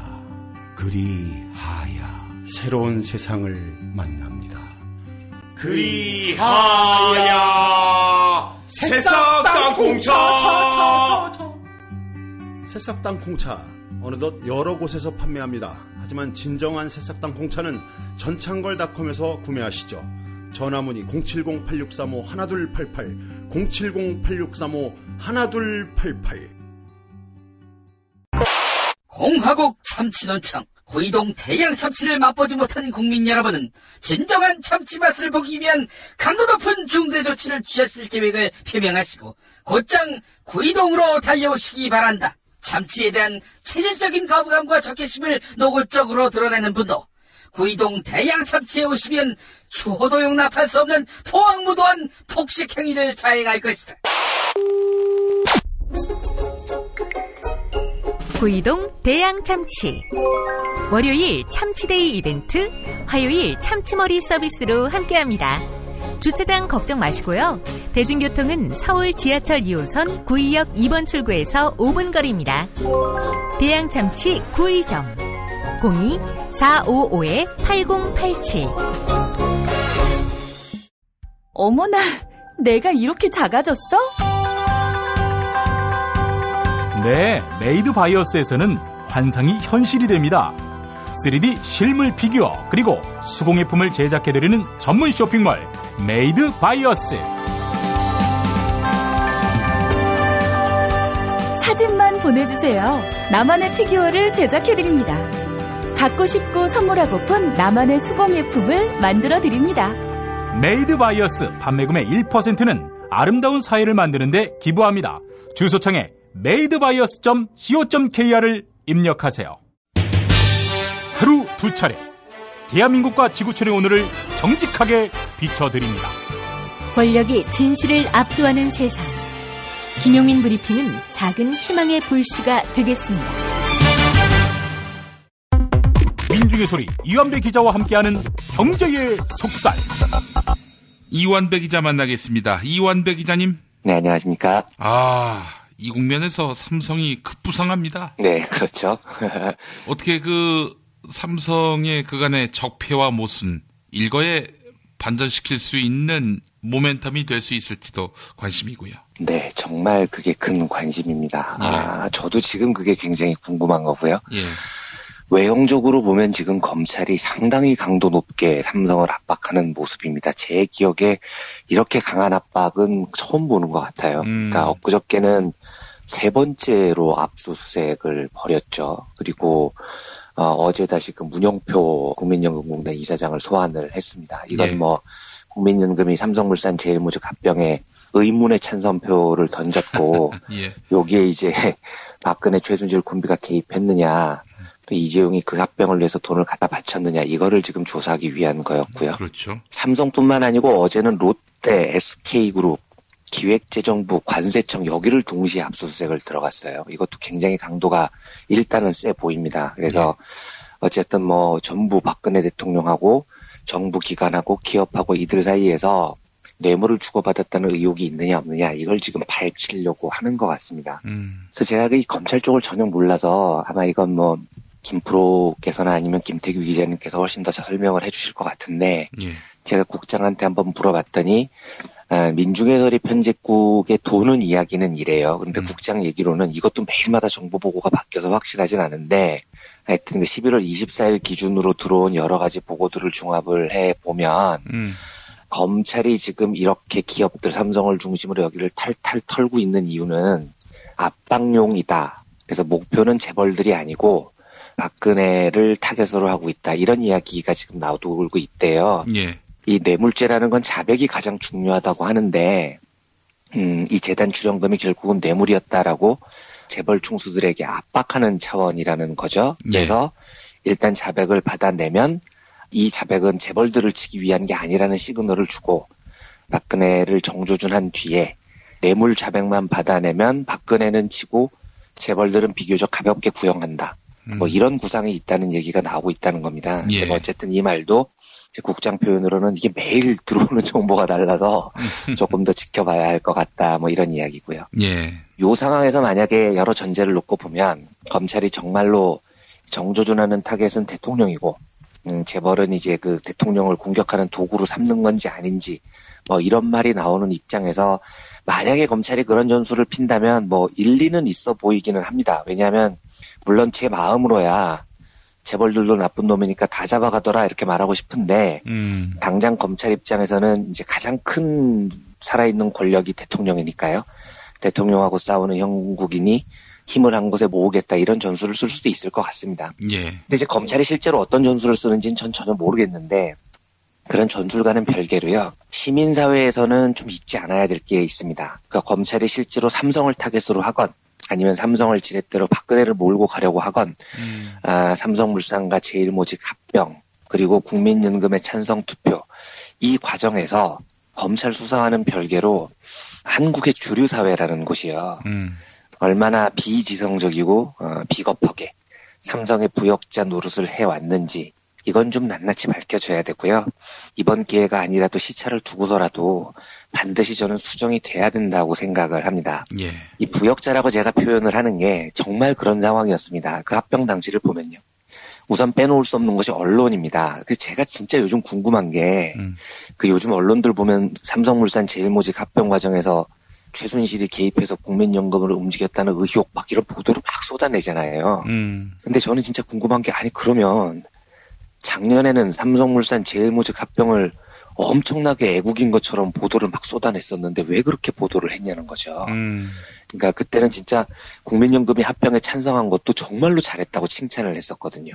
새로운 세상을 만납니다. 그리하여 새싹당 콩차. 새싹당 콩차 어느덧 여러 곳에서 판매합니다. 하지만 진정한 새싹당 콩차는 전창걸닷컴에서 구매하시죠. 전화문의 070-8635-1288 070-8635-1288. 공화국 참치논평 구이동 대양 참치를 맛보지 못한 국민 여러분은 진정한 참치 맛을 보기 위한 강도 높은 중대 조치를 취하실 계획을 표명하시고 곧장 구이동으로 달려오시기 바란다. 참치에 대한 체질적인 거부감과 적개심을 노골적으로 드러내는 분도 구이동 대양 참치에 오시면 추호도 용납할 수 없는 포악무도한 폭식 행위를 자행할 것이다. 구이동 대양 참치. 월요일 참치데이 이벤트, 화요일 참치머리 서비스로 함께합니다. 주차장 걱정 마시고요. 대중교통은 서울 지하철 2호선 구의역 2번 출구에서 5분 거리입니다. 대양 참치 구의점 02-455-8087. 어머나, 내가 이렇게 작아졌어? 네, 메이드 바이어스에서는 환상이 현실이 됩니다. 3D 실물 피규어 그리고 수공예품을 제작해드리는 전문 쇼핑몰 메이드 바이어스. 사진만 보내주세요. 나만의 피규어를 제작해드립니다. 갖고 싶고 선물하고픈 나만의 수공예품을 만들어드립니다. 메이드 바이어스 판매금의 1%는 아름다운 사회를 만드는 데 기부합니다. 주소창에 madebyus.co.kr을 입력하세요. 하루 2차례 대한민국과 지구촌의 오늘을 정직하게 비춰드립니다. 권력이 진실을 압도하는 세상. 김용민 브리핑은 작은 희망의 불씨가 되겠습니다. 민중의 소리 이완배 기자와 함께하는 경제의 속살. 이완배 기자 만나겠습니다. 이완배 기자님. 네, 안녕하십니까. 이 국면에서 삼성이 급부상합니다. 네, 그렇죠. 어떻게 삼성의 그간의 적폐와 모순 일거에 반전시킬 수 있는 모멘텀이 될 수 있을지도 관심이고요. 네, 정말 그게 큰 관심입니다. 저도 지금 그게 굉장히 궁금한 거고요. 예. 외형적으로 보면 지금 검찰이 상당히 강도 높게 삼성을 압박하는 모습입니다. 제 기억에 이렇게 강한 압박은 처음 보는 것 같아요. 그러니까 엊그저께는 3번째로 압수수색을 벌였죠. 그리고 어제 다시 그 문영표 국민연금공단 이사장을 소환을 했습니다. 이건 국민연금이 삼성물산 제일모직 합병에 의문의 찬성표를 던졌고 여기에 이제 박근혜 최순실 군비가 개입했느냐, 또 이재용이 그 합병을 위해서 돈을 갖다 바쳤느냐, 이거를 지금 조사하기 위한 거였고요. 그렇죠. 삼성뿐만 아니고 어제는 롯데, SK그룹, 기획재정부, 관세청 여기를 동시에 압수수색을 들어갔어요. 이것도 굉장히 강도가 일단은 세 보입니다. 그래서 어쨌든 전부 박근혜 대통령하고 정부 기관하고 기업하고 이들 사이에서 뇌물을 주고받았다는 의혹이 있느냐 없느냐, 이걸 지금 밝히려고 하는 것 같습니다. 그래서 제가 이 검찰 쪽을 전혀 몰라서 아마 이건 김프로께서나 아니면 김태규 기자님께서 훨씬 더 설명을 해주실 것 같은데, 제가 국장한테 한번 물어봤더니 민중의 편집국의 도는 이야기는 이래요. 그런데 국장 얘기로는 이것도 매일마다 정보 보고가 바뀌어서 확실하진 않은데, 하여튼 11월 24일 기준으로 들어온 여러 가지 보고들을 종합을 해보면 검찰이 지금 이렇게 기업들 삼성을 중심으로 여기를 탈탈 털고 있는 이유는 압박용이다. 그래서 목표는 재벌들이 아니고 박근혜를 타겟으로 하고 있다. 이런 이야기가 지금 나오고 있대요. 이 뇌물죄라는 건 자백이 가장 중요하다고 하는데 이 재단 출연금이 결국은 뇌물이었다라고 재벌 총수들에게 압박하는 차원이라는 거죠. 그래서 일단 자백을 받아내면 이 자백은 재벌들을 치기 위한 게 아니라는 시그널을 주고 박근혜를 정조준한 뒤에 뇌물 자백만 받아내면 박근혜는 치고 재벌들은 비교적 가볍게 구형한다. 이런 구상이 있다는 얘기가 나오고 있다는 겁니다. 근데 어쨌든 이 말도 제 국장 표현으로는 이게 매일 들어오는 정보가 달라서 조금 더 지켜봐야 할 것 같다. 이런 이야기고요. 요 상황에서 만약에 여러 전제를 놓고 보면 검찰이 정말로 정조준하는 타겟은 대통령이고 재벌은 이제 그 대통령을 공격하는 도구로 삼는 건지 아닌지 이런 말이 나오는 입장에서 만약에 검찰이 그런 전술을 핀다면 일리는 있어 보이기는 합니다. 왜냐하면 물론 제 마음으로야 재벌들도 나쁜 놈이니까 다 잡아가더라 이렇게 말하고 싶은데 당장 검찰 입장에서는 이제 가장 큰 살아있는 권력이 대통령이니까요. 대통령하고 싸우는 형국인이 힘을 한 곳에 모으겠다 이런 전술을 쓸 수도 있을 것 같습니다. 근데 이제 검찰이 실제로 어떤 전술을 쓰는지는 전 전혀 모르겠는데 그런 전술과는 별개로요. 시민사회에서는 좀 잊지 않아야 될 게 있습니다. 그러니까 검찰이 실제로 삼성을 타겟으로 하건 아니면 삼성을 지렛대로 박근혜를 몰고 가려고 하건 삼성물산과 제일모직 합병 그리고 국민연금의 찬성 투표 이 과정에서 검찰 수사와는 별개로 한국의 주류 사회라는 곳이요. 얼마나 비지성적이고 비겁하게 삼성의 부역자 노릇을 해왔는지 이건 좀 낱낱이 밝혀져야 되고요. 이번 기회가 아니라도 시차를 두고서라도 반드시 저는 수정이 돼야 된다고 생각을 합니다. 이 부역자라고 제가 표현을 하는 게 정말 그런 상황이었습니다. 그 합병 당시를 보면요. 우선 빼놓을 수 없는 것이 언론입니다. 그래서 제가 진짜 요즘 궁금한 게 그 요즘 언론들 보면 삼성물산 제일모직 합병 과정에서 최순실이 개입해서 국민연금을 움직였다는 의혹 막 이런 보도를 막 쏟아내잖아요. 근데 저는 진짜 궁금한 게 그러면 작년에는 삼성물산 제일모직 합병을 엄청나게 애국인 것처럼 보도를 막 쏟아냈었는데 왜 그렇게 보도를 했냐는 거죠. 그러니까 그때는 진짜 국민연금이 합병에 찬성한 것도 정말로 잘했다고 칭찬을 했었거든요.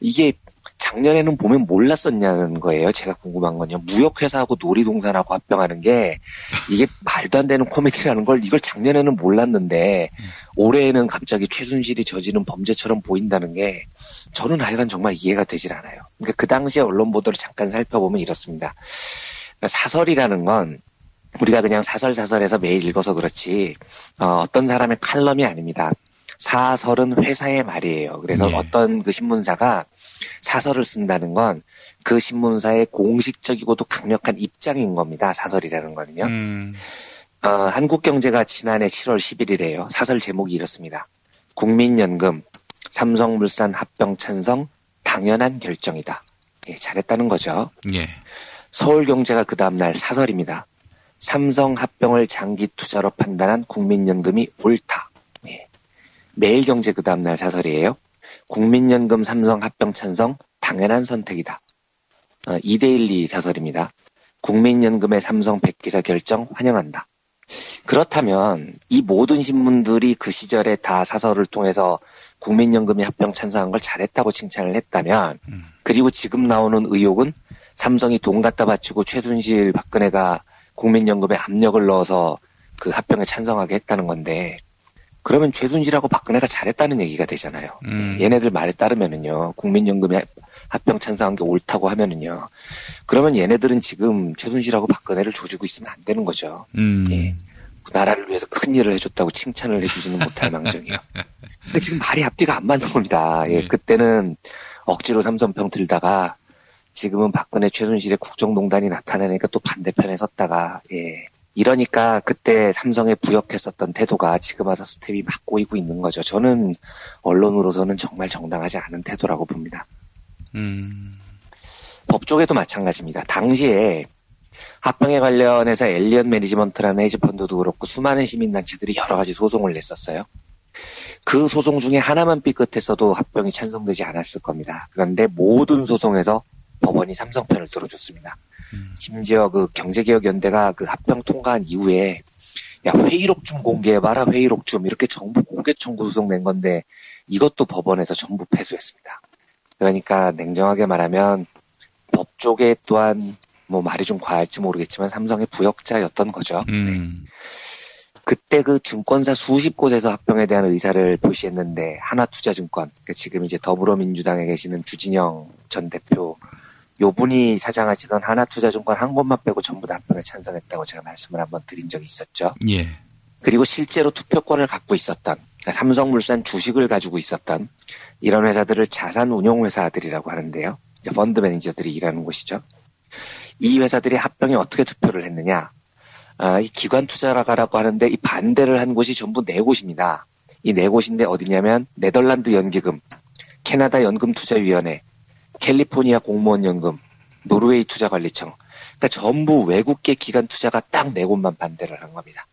이게 작년에는 보면 몰랐었냐는 거예요. 제가 궁금한 건요. 무역회사하고 놀이동산하고 합병하는 게 이게 말도 안 되는 코미디라는 걸 이걸 작년에는 몰랐는데 올해에는 갑자기 최순실이 저지른 범죄처럼 보인다는 게 저는 하여간 정말 이해가 되질 않아요. 그러니까 그 당시에 언론 보도를 잠깐 살펴보면 이렇습니다. 사설이라는 건 우리가 그냥 사설해서 매일 읽어서 그렇지 어떤 사람의 칼럼이 아닙니다. 사설은 회사의 말이에요. 그래서 어떤 그 신문사가 사설을 쓴다는 건 그 신문사의 공식적이고도 강력한 입장인 겁니다. 사설이라는 거는요. 한국경제가 지난해 7월 10일이래요. 사설 제목이 이렇습니다. 국민연금, 삼성물산 합병 찬성, 당연한 결정이다. 예, 잘했다는 거죠. 예. 서울경제가 그 다음날 사설입니다. 삼성 합병을 장기 투자로 판단한 국민연금이 옳다. 예. 매일경제 그 다음날 사설이에요. 국민연금 삼성 합병 찬성 당연한 선택이다. 2대12 사설입니다. 국민연금의 삼성 100기사 결정 환영한다. 그렇다면 이 모든 신문들이 그 시절에 다 사설을 통해서 국민연금이 합병 찬성한 걸 잘했다고 칭찬을 했다면 그리고 지금 나오는 의혹은 삼성이 돈 갖다 바치고 최순실 박근혜가 국민연금에 압력을 넣어서 그 합병에 찬성하게 했다는 건데 그러면 최순실하고 박근혜가 잘했다는 얘기가 되잖아요. 얘네들 말에 따르면은요, 국민연금에 합병 찬성한 게 옳다고 하면은요, 그러면 얘네들은 지금 최순실하고 박근혜를 조지고 있으면 안 되는 거죠. 예. 그 나라를 위해서 큰 일을 해줬다고 칭찬을 해주지는 못할 망정이요. 근데 지금 말이 앞뒤가 안 맞는 겁니다. 예. 그때는 억지로 삼성평 들다가 지금은 박근혜 최순실의 국정농단이 나타나니까 또 반대편에 섰다가, 예. 이러니까 그때 삼성에 부역했었던 태도가 지금 와서 스텝이 막 꼬이고 있는 거죠. 저는 언론으로서는 정말 정당하지 않은 태도라고 봅니다. 법조계도 마찬가지입니다. 당시에 합병에 관련해서 엘리언 매니지먼트라는 헤지펀드도 그렇고 수많은 시민단체들이 여러 가지 소송을 냈었어요. 그 소송 중에 하나만 삐끗했어도 합병이 찬성되지 않았을 겁니다. 그런데 모든 소송에서 법원이 삼성 편을 들어줬습니다. 심지어 그 경제개혁연대가 그 합병 통과한 이후에 야 회의록 좀 공개해봐라 회의록 좀 이렇게 정부 공개 청구 소송 낸 건데 이것도 법원에서 전부 패소했습니다. 그러니까 냉정하게 말하면 법조계 또한 뭐 말이 좀 과할지 모르겠지만 삼성의 부역자였던 거죠. 네. 그때 그 증권사 수십 곳에서 합병에 대한 의사를 표시했는데 하나투자증권, 그러니까 지금 이제 더불어민주당에 계시는 주진영 전 대표 요 분이 사장하시던 하나투자증권 한 곳만 빼고 전부 다 합병에 찬성했다고 제가 말씀을 한번 드린 적이 있었죠. 예. 그리고 실제로 투표권을 갖고 있었던, 그러니까 삼성물산 주식을 가지고 있었던 이런 회사들을 자산운용회사들이라고 하는데요. 이제 펀드 매니저들이 일하는 곳이죠. 이 회사들이 합병에 어떻게 투표를 했느냐. 이 기관 투자라고 하는데 이 반대를 한 곳이 전부 4곳입니다. 이 4곳인데 어디냐면 네덜란드 연기금, 캐나다 연금투자위원회, 캘리포니아 공무원연금, 노르웨이 투자관리청. 그러니까 전부 외국계 기관 투자가 딱 4곳만 반대를 한 겁니다.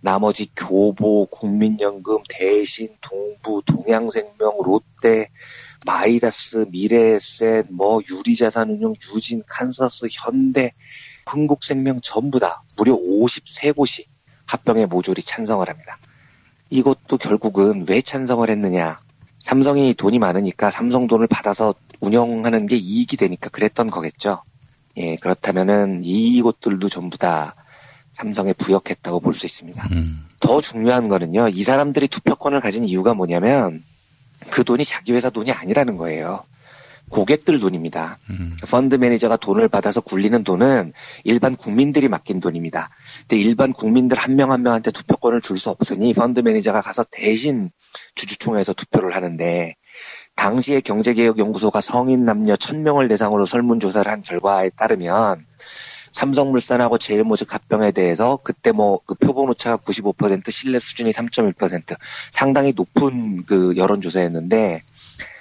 나머지 교보, 국민연금, 대신, 동부, 동양생명, 롯데, 마이다스, 미래에셋, 뭐 유리자산운용, 유진, 칸서스, 현대, 흥국생명 전부 다 무려 53곳이 합병에 모조리 찬성을 합니다. 이것도 결국은 왜 찬성을 했느냐. 삼성이 돈이 많으니까 삼성 돈을 받아서 운영하는 게 이익이 되니까 그랬던 거겠죠. 예, 그렇다면은 이곳들도 전부 다 삼성에 부역했다고 볼 수 있습니다. 더 중요한 거는요, 이 사람들이 투표권을 가진 이유가 뭐냐면 그 돈이 자기 회사 돈이 아니라는 거예요. 고객들 돈입니다. 펀드 매니저가 돈을 받아서 굴리는 돈은 일반 국민들이 맡긴 돈입니다. 근데 일반 국민들 한 명 한 명한테 투표권을 줄 수 없으니 펀드 매니저가 가서 대신 주주총회에서 투표를 하는데 당시에 경제개혁연구소가 성인 남녀 1000명을 대상으로 설문조사를 한 결과에 따르면 삼성물산하고 제일모직 합병에 대해서 그때 뭐 그 표본오차가 95%, 신뢰 수준이 3.1% 상당히 높은 그 여론조사였는데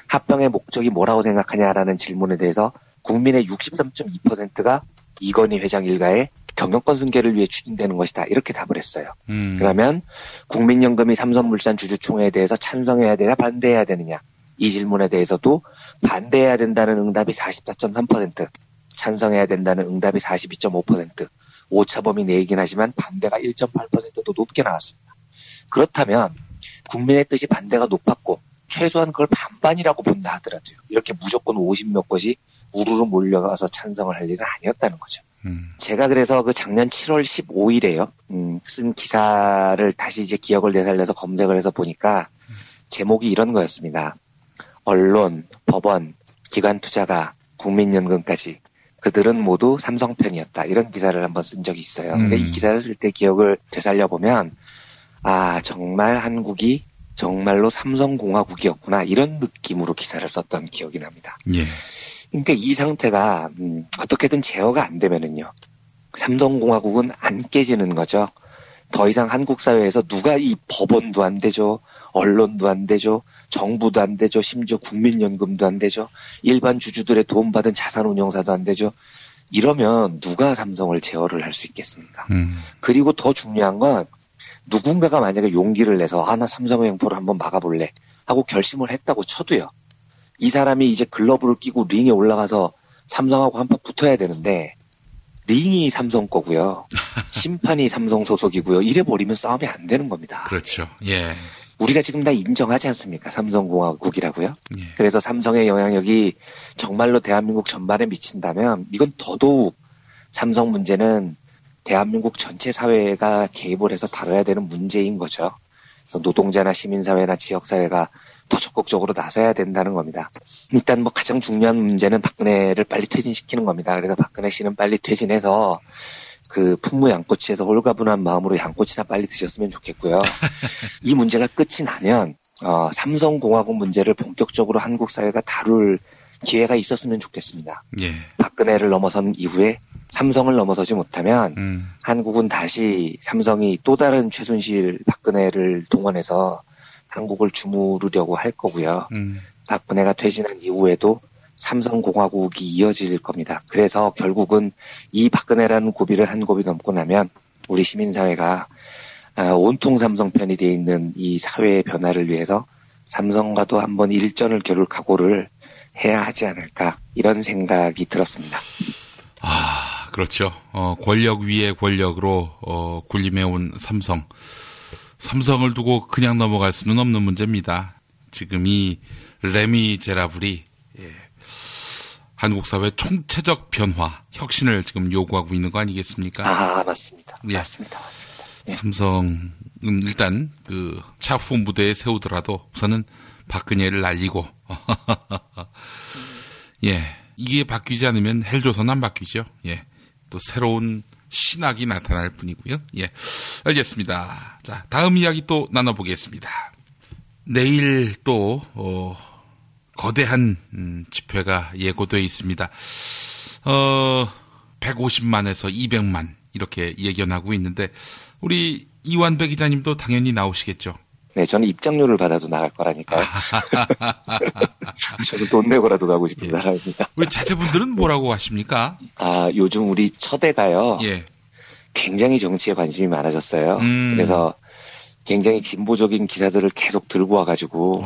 합병의 목적이 뭐라고 생각하냐라는 질문에 대해서 국민의 63.2%가 이건희 회장 일가의 경영권 승계를 위해 추진되는 것이다. 이렇게 답을 했어요. 그러면 국민연금이 삼성물산 주주총회에 대해서 찬성해야 되냐 반대해야 되느냐. 이 질문에 대해서도 반대해야 된다는 응답이 44.3%, 찬성해야 된다는 응답이 42.5%, 오차범위 내이긴 하지만 반대가 1.8%도 높게 나왔습니다. 그렇다면 국민의 뜻이 반대가 높았고 최소한 그걸 반반이라고 본다 하더라도요. 이렇게 무조건 50몇 곳이 우르르 몰려가서 찬성을 할 일은 아니었다는 거죠. 제가 그래서 그 작년 7월 15일에요. 쓴 기사를 다시 이제 기억을 되살려서 검색을 해서 보니까 제목이 이런 거였습니다. 언론, 법원, 기관투자가, 국민연금까지 그들은 모두 삼성 편이었다. 이런 기사를 한번 쓴 적이 있어요. 근데 이 기사를 쓸 때 기억을 되살려보면 아 정말 한국이 정말로 삼성공화국이었구나 이런 느낌으로 기사를 썼던 기억이 납니다. 예. 그러니까 이 상태가 어떻게든 제어가 안 되면은요. 삼성공화국은 안 깨지는 거죠. 더 이상 한국 사회에서 누가 이 법원도 안 되죠, 언론도 안 되죠, 정부도 안 되죠, 심지어 국민연금도 안 되죠, 일반 주주들의 도움받은 자산운용사도 안 되죠. 이러면 누가 삼성을 제어를 할 수 있겠습니까? 그리고 더 중요한 건 누군가가 만약에 용기를 내서 나 삼성의 횡포를 한번 막아볼래 하고 결심을 했다고 쳐도요. 이 사람이 이제 글러브를 끼고 링에 올라가서 삼성하고 한판 붙어야 되는데 링이 삼성 거고요. 심판이 삼성 소속이고요. 이래버리면 싸움이 안 되는 겁니다. 그렇죠. 예. 우리가 지금 다 인정하지 않습니까? 삼성공화국이라고요. 예. 그래서 삼성의 영향력이 정말로 대한민국 전반에 미친다면 이건 더더욱 삼성 문제는 대한민국 전체 사회가 개입을 해서 다뤄야 되는 문제인 거죠. 그래서 노동자나 시민사회나 지역사회가 더 적극적으로 나서야 된다는 겁니다. 일단 뭐 가장 중요한 문제는 박근혜를 빨리 퇴진시키는 겁니다. 그래서 박근혜 씨는 빨리 퇴진해서 그 풍무 양꼬치에서 홀가분한 마음으로 양꼬치나 빨리 드셨으면 좋겠고요. 이 문제가 끝이 나면 삼성공화국 문제를 본격적으로 한국 사회가 다룰 기회가 있었으면 좋겠습니다. 예. 박근혜를 넘어선 이후에 삼성을 넘어서지 못하면 한국은 다시 삼성이 또 다른 최순실 박근혜를 동원해서 한국을 주무르려고 할 거고요. 박근혜가 퇴진한 이후에도 삼성공화국이 이어질 겁니다. 그래서 결국은 이 박근혜라는 고비를 한 고비 넘고 나면 우리 시민사회가 온통 삼성 편이 돼 있는 이 사회의 변화를 위해서 삼성과도 한번 일전을 겨룰 각오를 해야 하지 않을까 이런 생각이 들었습니다. 그렇죠. 권력 위에 권력으로 군림해온 삼성. 삼성을 두고 그냥 넘어갈 수는 없는 문제입니다. 지금 이 레미제라블이 한국 사회 총체적 변화, 혁신을 지금 요구하고 있는 거 아니겠습니까? 맞습니다. 예. 맞습니다. 예. 삼성은 일단 그 차후 무대에 세우더라도 우선은 박근혜를 날리고 예, 이게 바뀌지 않으면 헬조선 안 바뀌죠. 예, 또 새로운 신학이 나타날 뿐이고요. 예, 알겠습니다. 자, 다음 이야기 또 나눠보겠습니다. 내일 또 거대한 집회가 예고되어 있습니다. 150만에서 200만 이렇게 예견하고 있는데 우리 이완배 기자님도 당연히 나오시겠죠. 네, 저는 입장료를 받아도 나갈 거라니까요. 저는 돈 내고라도 가고 싶은 사람입니다. 우리 자제분들은 뭐라고 하십니까? 요즘 우리 처대가요. 예. 굉장히 정치에 관심이 많아졌어요. 그래서 굉장히 진보적인 기사들을 계속 들고 와가지고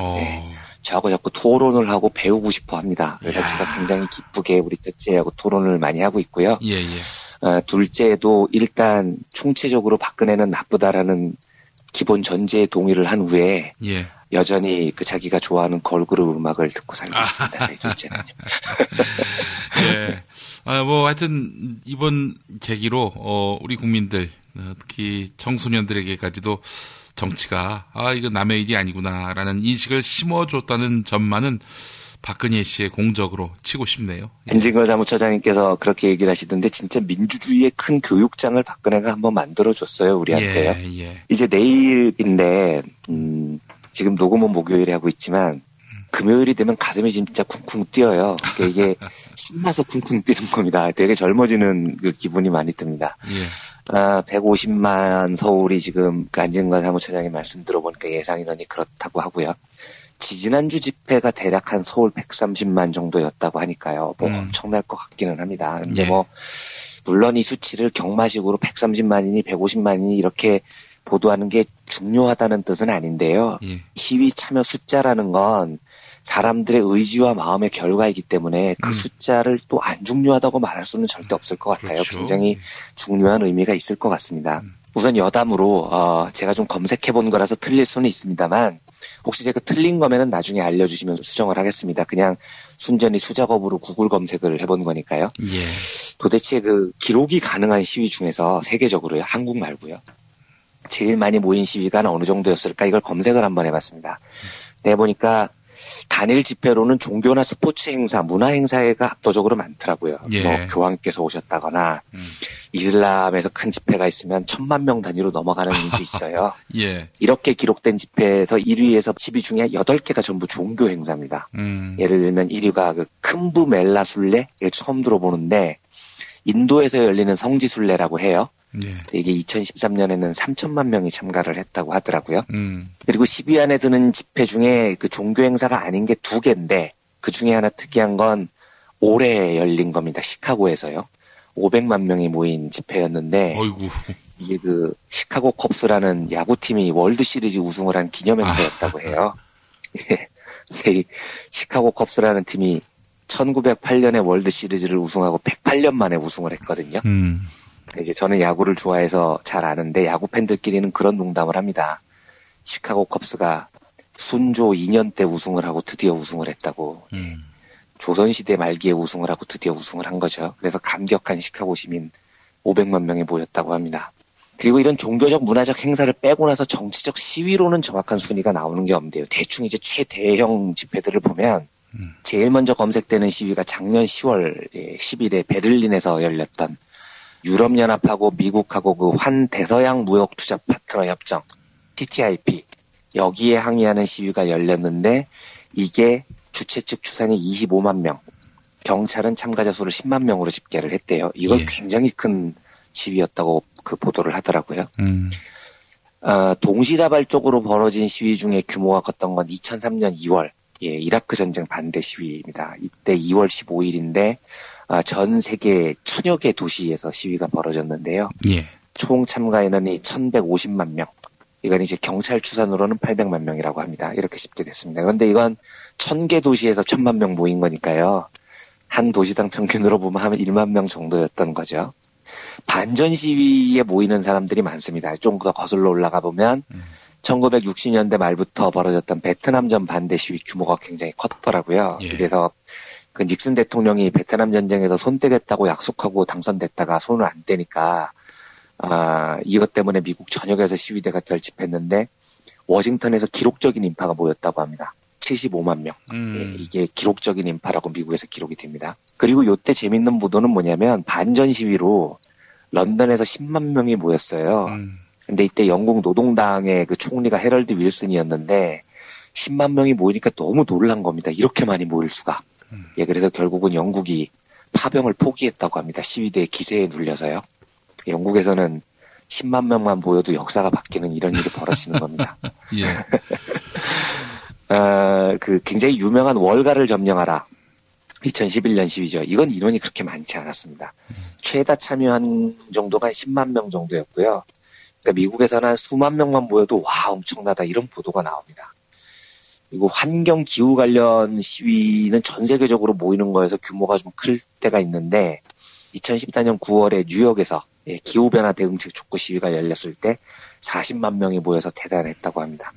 저하고 자꾸 토론을 하고 배우고 싶어 합니다. 그래서 제가 굉장히 기쁘게 우리 첫째하고 토론을 많이 하고 있고요. 예. 둘째도 일단 총체적으로 박근혜는 나쁘다라는 기본 전제에 동의를 한 후에 여전히 그 자기가 좋아하는 걸그룹 음악을 듣고 살고 있습니다. 저희 둘째는요. 예. 뭐 하여튼 이번 계기로 우리 국민들 특히 청소년들에게까지도 정치가 이거 남의 일이 아니구나라는 인식을 심어줬다는 점만은 박근혜 씨의 공적으로 치고 싶네요. 안진걸 사무처장님께서 그렇게 얘기를 하시던데 진짜 민주주의의 큰 교육장을 박근혜가 한번 만들어줬어요. 우리한테요. 예. 이제 내일인데 지금 녹음은 목요일에 하고 있지만 금요일이 되면 가슴이 진짜 쿵쿵 뛰어요. 그러니까 이게 신나서 쿵쿵 뛰는 겁니다. 되게 젊어지는 그 기분이 많이 듭니다. 150만 서울이 지금 그 안진걸 사무처장의 말씀 들어보니까 예상 인원이 그렇다고 하고요. 지지난주 집회가 대략 한 서울 130만 정도였다고 하니까요. 뭐 엄청날 것 같기는 합니다. 근데 뭐 물론 이 수치를 경마식으로 130만이니 150만이니 이렇게 보도하는 게 중요하다는 뜻은 아닌데요. 시위 참여 숫자라는 건 사람들의 의지와 마음의 결과이기 때문에 그 숫자를 또 안 중요하다고 말할 수는 절대 없을 것 같아요. 그렇죠. 굉장히 중요한 의미가 있을 것 같습니다. 우선 여담으로 제가 좀 검색해본 거라서 틀릴 수는 있습니다만 혹시 제가 틀린 거면은 나중에 알려주시면 수정을 하겠습니다. 그냥 순전히 수작업으로 구글 검색을 해본 거니까요. 도대체 그 기록이 가능한 시위 중에서 세계적으로요, 한국 말고요, 제일 많이 모인 시위가 어느 정도였을까 이걸 검색을 한번 해봤습니다. 네, 보니까 단일 집회로는 종교나 스포츠 행사, 문화 행사가 압도적으로 많더라고요. 뭐 교황께서 오셨다거나 이슬람에서 큰 집회가 있으면 1000만 명 단위로 넘어가는 일도 있어요. 이렇게 기록된 집회에서 1위에서 10위 중에 8개가 전부 종교 행사입니다. 예를 들면 1위가 그 큰부 멜라 순례, 처음 들어보는데 인도에서 열리는 성지 순례라고 해요. 이게 2013년에는 3천만 명이 참가를 했다고 하더라고요. 그리고 10위 안에 드는 집회 중에 그 종교 행사가 아닌 게 2개인데 그 중에 하나 특이한 건 올해 열린 겁니다. 시카고에서요. 500만 명이 모인 집회였는데 어이구. 이게 그 시카고 컵스라는 야구팀이 월드 시리즈 우승을 한 기념 행사였다고 해요. 이 시카고 컵스라는 팀이 1908년에 월드 시리즈를 우승하고 108년 만에 우승을 했거든요. 이제 저는 야구를 좋아해서 잘 아는데 야구 팬들끼리는 그런 농담을 합니다. 시카고 컵스가 순조 2년 때 우승을 하고 드디어 우승을 했다고. 조선시대 말기에 우승을 하고 드디어 우승을 한 거죠. 그래서 감격한 시카고 시민 500만 명이 모였다고 합니다. 그리고 이런 종교적 문화적 행사를 빼고 나서 정치적 시위로는 정확한 순위가 나오는 게 없는데요. 대충 이제 최대형 집회들을 보면 제일 먼저 검색되는 시위가 작년 10월 10일에 베를린에서 열렸던 유럽연합하고 미국하고 그 환대서양 무역투자 파트너 협정 TTIP 여기에 항의하는 시위가 열렸는데 이게 주최 측 추산이 25만 명, 경찰은 참가자 수를 10만 명으로 집계를 했대요. 이건 굉장히 큰 시위였다고 그 보도를 하더라고요. 동시다발적으로 벌어진 시위 중에 규모가 컸던 건 2003년 2월 이라크 전쟁 반대 시위입니다. 이때 2월 15일인데 전 세계 1000여 개 도시에서 시위가 벌어졌는데요. 총 참가 인원이 1150만 명. 이건 이제 경찰 추산으로는 800만 명이라고 합니다. 이렇게 집계됐습니다. 그런데 이건 1000개 도시에서 1000만 명 모인 거니까요. 한 도시당 평균으로 보면 한 1만 명 정도였던 거죠. 반전 시위에 모이는 사람들이 많습니다. 좀 더 거슬러 올라가 보면 1960년대 말부터 벌어졌던 베트남전 반대 시위 규모가 굉장히 컸더라고요. 그래서 그 닉슨 대통령이 베트남 전쟁에서 손 떼겠다고 약속하고 당선됐다가 손을 안 떼니까 이것 때문에 미국 전역에서 시위대가 결집했는데 워싱턴에서 기록적인 인파가 모였다고 합니다. 75만 명. 이게 기록적인 인파라고 미국에서 기록이 됩니다. 그리고 요때 재밌는 보도는 뭐냐면 반전 시위로 런던에서 10만 명이 모였어요. 근데 이때 영국 노동당의 그 총리가 헤럴드 윌슨이었는데 10만 명이 모이니까 너무 놀란 겁니다. 이렇게 많이 모일 수가. 그래서 결국은 영국이 파병을 포기했다고 합니다. 시위대의 기세에 눌려서요. 영국에서는 10만 명만 모여도 역사가 바뀌는 이런 일이 벌어지는 겁니다. 그 굉장히 유명한 월가를 점령하라. 2011년 시위죠. 이건 인원이 그렇게 많지 않았습니다. 최다 참여한 정도가 10만 명 정도였고요. 그러니까 미국에서는 한 수만 명만 모여도 와 엄청나다 이런 보도가 나옵니다. 그리고 환경 기후 관련 시위는 전 세계적으로 모이는 거에서 규모가 좀 클 때가 있는데 2014년 9월에 뉴욕에서 기후변화 대응책 촉구 시위가 열렸을 때 40만 명이 모여서 대단했다고 합니다.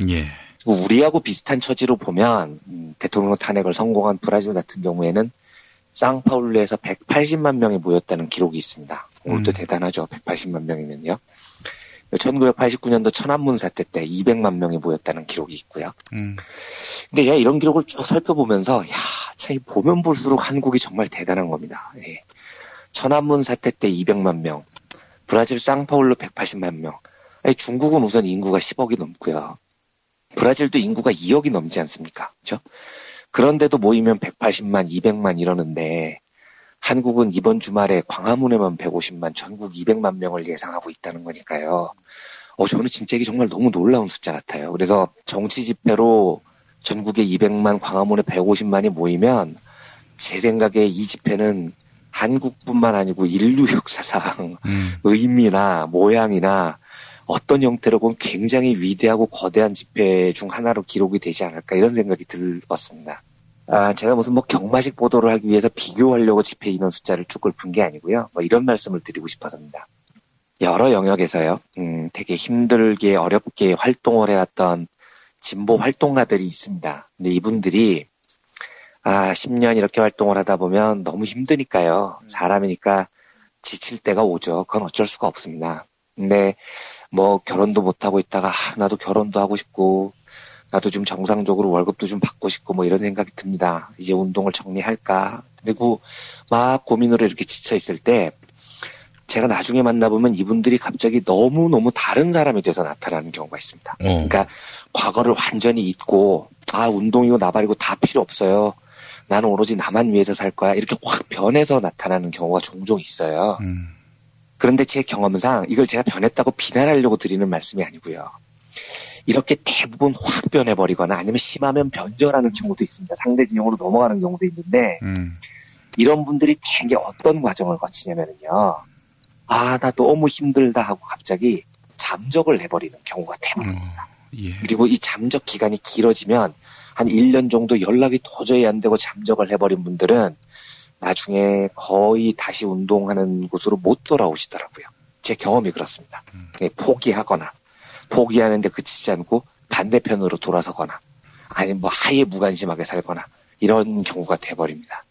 우리하고 비슷한 처지로 보면 대통령 탄핵을 성공한 브라질 같은 경우에는 상파울루에서 180만 명이 모였다는 기록이 있습니다. 오늘도 대단하죠. 180만 명이면요. 1989년도 천안문 사태 때 200만 명이 모였다는 기록이 있고요. 근데 제가 이런 기록을 쭉 살펴보면서 참 보면 볼수록 한국이 정말 대단한 겁니다. 천안문 사태 때 200만 명, 브라질 상파울루 180만 명. 중국은 우선 인구가 10억이 넘고요. 브라질도 인구가 2억이 넘지 않습니까? 그렇죠? 그런데도 모이면 180만, 200만 이러는데 한국은 이번 주말에 광화문에만 150만, 전국 200만 명을 예상하고 있다는 거니까요. 저는 진짜 이게 정말 너무 놀라운 숫자 같아요. 그래서 정치 집회로 전국에 200만, 광화문에 150만이 모이면 제 생각에 이 집회는 한국뿐만 아니고 인류 역사상 의미나 모양이나 어떤 형태로건 굉장히 위대하고 거대한 집회 중 하나로 기록이 되지 않을까 이런 생각이 들었습니다. 제가 무슨 경마식 보도를 하기 위해서 비교하려고 집회 인원 숫자를 쭉 읊은 게 아니고요. 이런 말씀을 드리고 싶어서입니다. 여러 영역에서요, 되게 힘들게 어렵게 활동을 해왔던 진보 활동가들이 있습니다. 근데 이분들이 10년 이렇게 활동을 하다 보면 너무 힘드니까요. 사람이니까 지칠 때가 오죠. 그건 어쩔 수가 없습니다. 근데 결혼도 못하고 있다가 나도 결혼도 하고 싶고 나도 좀 정상적으로 월급도 좀 받고 싶고 이런 생각이 듭니다. 이제 운동을 정리할까. 그리고 막 고민으로 이렇게 지쳐 있을 때 제가 나중에 만나보면 이분들이 갑자기 너무너무 다른 사람이 돼서 나타나는 경우가 있습니다. 그러니까 과거를 완전히 잊고 운동이고 나발이고 다 필요 없어요. 나는 오로지 나만 위해서 살 거야. 이렇게 확 변해서 나타나는 경우가 종종 있어요. 그런데 제 경험상 이걸 제가 변했다고 비난하려고 드리는 말씀이 아니고요. 이렇게 대부분 확 변해버리거나 아니면 심하면 변절하는 경우도 있습니다. 상대 진영으로 넘어가는 경우도 있는데 이런 분들이 되게 어떤 과정을 거치냐면요. 아, 나 너무 힘들다 하고 갑자기 잠적을 해버리는 경우가 대부분입니다. 예. 그리고 이 잠적 기간이 길어지면 한 1년 정도 연락이 도저히 안 되고 잠적을 해버린 분들은 나중에 거의 다시 운동하는 곳으로 못 돌아오시더라고요. 제 경험이 그렇습니다. 포기하거나 포기하는데 그치지 않고 반대편으로 돌아서거나 아니면 뭐 아예 무관심하게 살거나 이런 경우가 돼버립니다.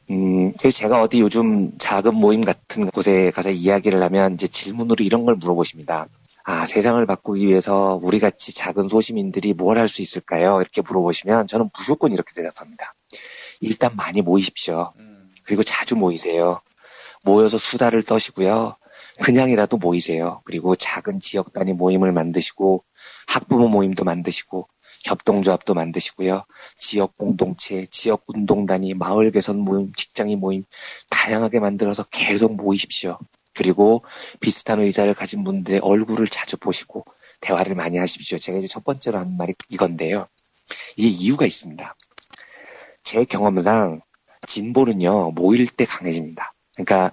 그래서 제가 어디 요즘 작은 모임 같은 곳에 가서 이야기를 하면 이제 질문으로 이런 걸 물어보십니다. 아, 세상을 바꾸기 위해서 우리 같이 작은 소시민들이 뭘 할 수 있을까요? 이렇게 물어보시면 저는 무조건 이렇게 대답합니다. 일단 많이 모이십시오. 그리고 자주 모이세요. 모여서 수다를 떠시고요. 그냥이라도 모이세요. 그리고 작은 지역 단위 모임을 만드시고 학부모 모임도 만드시고 협동조합도 만드시고요. 지역 공동체, 지역 운동단위, 마을 개선 모임, 직장인 모임 다양하게 만들어서 계속 모이십시오. 그리고 비슷한 의사를 가진 분들의 얼굴을 자주 보시고 대화를 많이 하십시오. 제가 이제 첫 번째로 하는 말이 이건데요. 이게 이유가 있습니다. 제 경험상 진보는요, 모일 때 강해집니다. 그러니까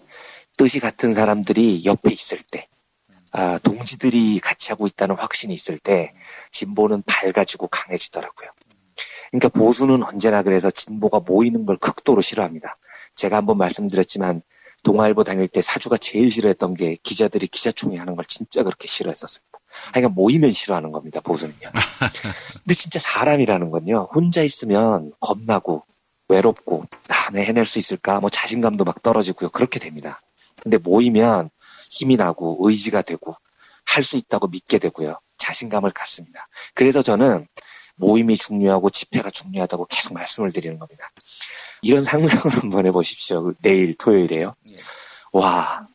뜻이 같은 사람들이 옆에 있을 때, 동지들이 같이 하고 있다는 확신이 있을 때 진보는 밝아지고 강해지더라고요. 그러니까 보수는 언제나 그래서 진보가 모이는 걸 극도로 싫어합니다. 제가 한번 말씀드렸지만 동아일보 다닐 때 사주가 제일 싫어했던 게 기자들이 기자총회 하는 걸 진짜 그렇게 싫어했었습니다. 그러니까 모이면 싫어하는 겁니다, 보수는요. 근데 진짜 사람이라는 건요, 혼자 있으면 겁나고 외롭고 내 해낼 수 있을까? 뭐 자신감도 막 떨어지고요. 그렇게 됩니다. 근데 모이면 힘이 나고 의지가 되고 할 수 있다고 믿게 되고요. 자신감을 갖습니다. 그래서 저는 모임이 중요하고 집회가 중요하다고 계속 말씀을 드리는 겁니다. 이런 상상을 한번 해보십시오. 내일 토요일에요. 와,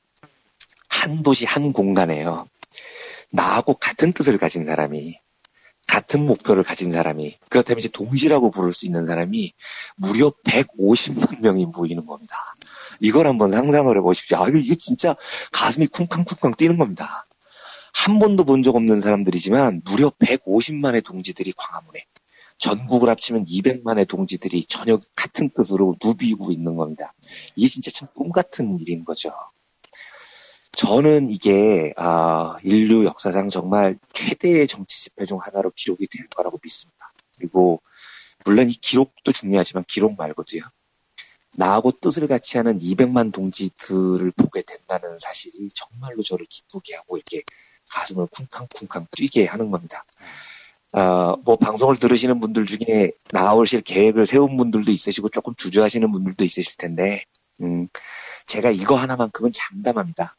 한 도시 한 공간에요. 나하고 같은 뜻을 가진 사람이, 같은 목표를 가진 사람이, 그렇다면 이제 동지라고 부를 수 있는 사람이 무려 150만 명이 모이는 겁니다. 이걸 한번 상상을 해보십시오. 이게 진짜 가슴이 쿵쾅쿵쾅 뛰는 겁니다. 한 번도 본 적 없는 사람들이지만 무려 150만의 동지들이 광화문에, 전국을 합치면 200만의 동지들이 전혀 같은 뜻으로 누비고 있는 겁니다. 이게 진짜 참 꿈 같은 일인 거죠. 저는 이게 인류 역사상 정말 최대의 정치 집회 중 하나로 기록이 될 거라고 믿습니다. 그리고 물론 이 기록도 중요하지만 기록 말고도요. 나하고 뜻을 같이 하는 200만 동지들을 보게 된다는 사실이 정말로 저를 기쁘게 하고 이렇게 가슴을 쿵쾅쿵쾅 뛰게 하는 겁니다. 뭐 방송을 들으시는 분들 중에 나오실 계획을 세운 분들도 있으시고 조금 주저하시는 분들도 있으실 텐데 제가 이거 하나만큼은 장담합니다.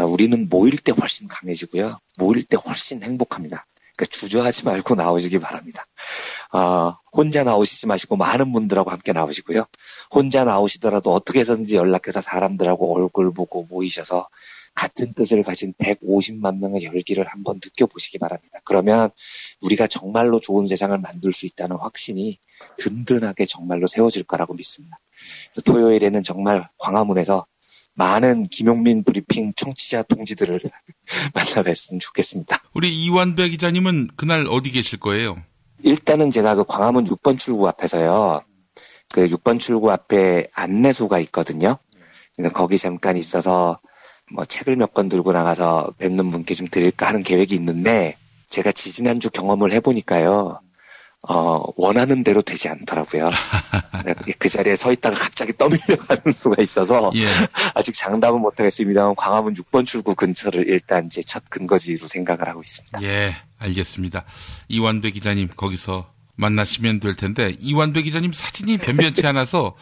우리는 모일 때 훨씬 강해지고요. 모일 때 훨씬 행복합니다. 그러니까 주저하지 말고 나오시기 바랍니다. 혼자 나오시지 마시고 많은 분들하고 함께 나오시고요. 혼자 나오시더라도 어떻게 해서든지 연락해서 사람들하고 얼굴 보고 모이셔서 같은 뜻을 가진 150만 명의 열기를 한번 느껴보시기 바랍니다. 그러면 우리가 정말로 좋은 세상을 만들 수 있다는 확신이 든든하게 정말로 세워질 거라고 믿습니다. 그래서 토요일에는 정말 광화문에서 많은 김용민 브리핑 청취자 동지들을 만나 뵀으면 좋겠습니다. 우리 이완배 기자님은 그날 어디 계실 거예요? 일단은 제가 그 광화문 6번 출구 앞에서요. 그 6번 출구 앞에 안내소가 있거든요. 그래서 거기 잠깐 있어서 뭐 책을 몇 권 들고 나가서 뵙는 분께 좀 드릴까 하는 계획이 있는데 제가 지지난주 경험을 해보니까요. 원하는 대로 되지 않더라고요. 그 자리에 서 있다가 갑자기 떠밀려가는 수가 있어서 예. 아직 장담은 못하겠습니다만 광화문 6번 출구 근처를 일단 제 첫 근거지로 생각을 하고 있습니다. 예, 알겠습니다. 이완배 기자님 거기서 만나시면 될 텐데 이완배 기자님 사진이 변변치 않아서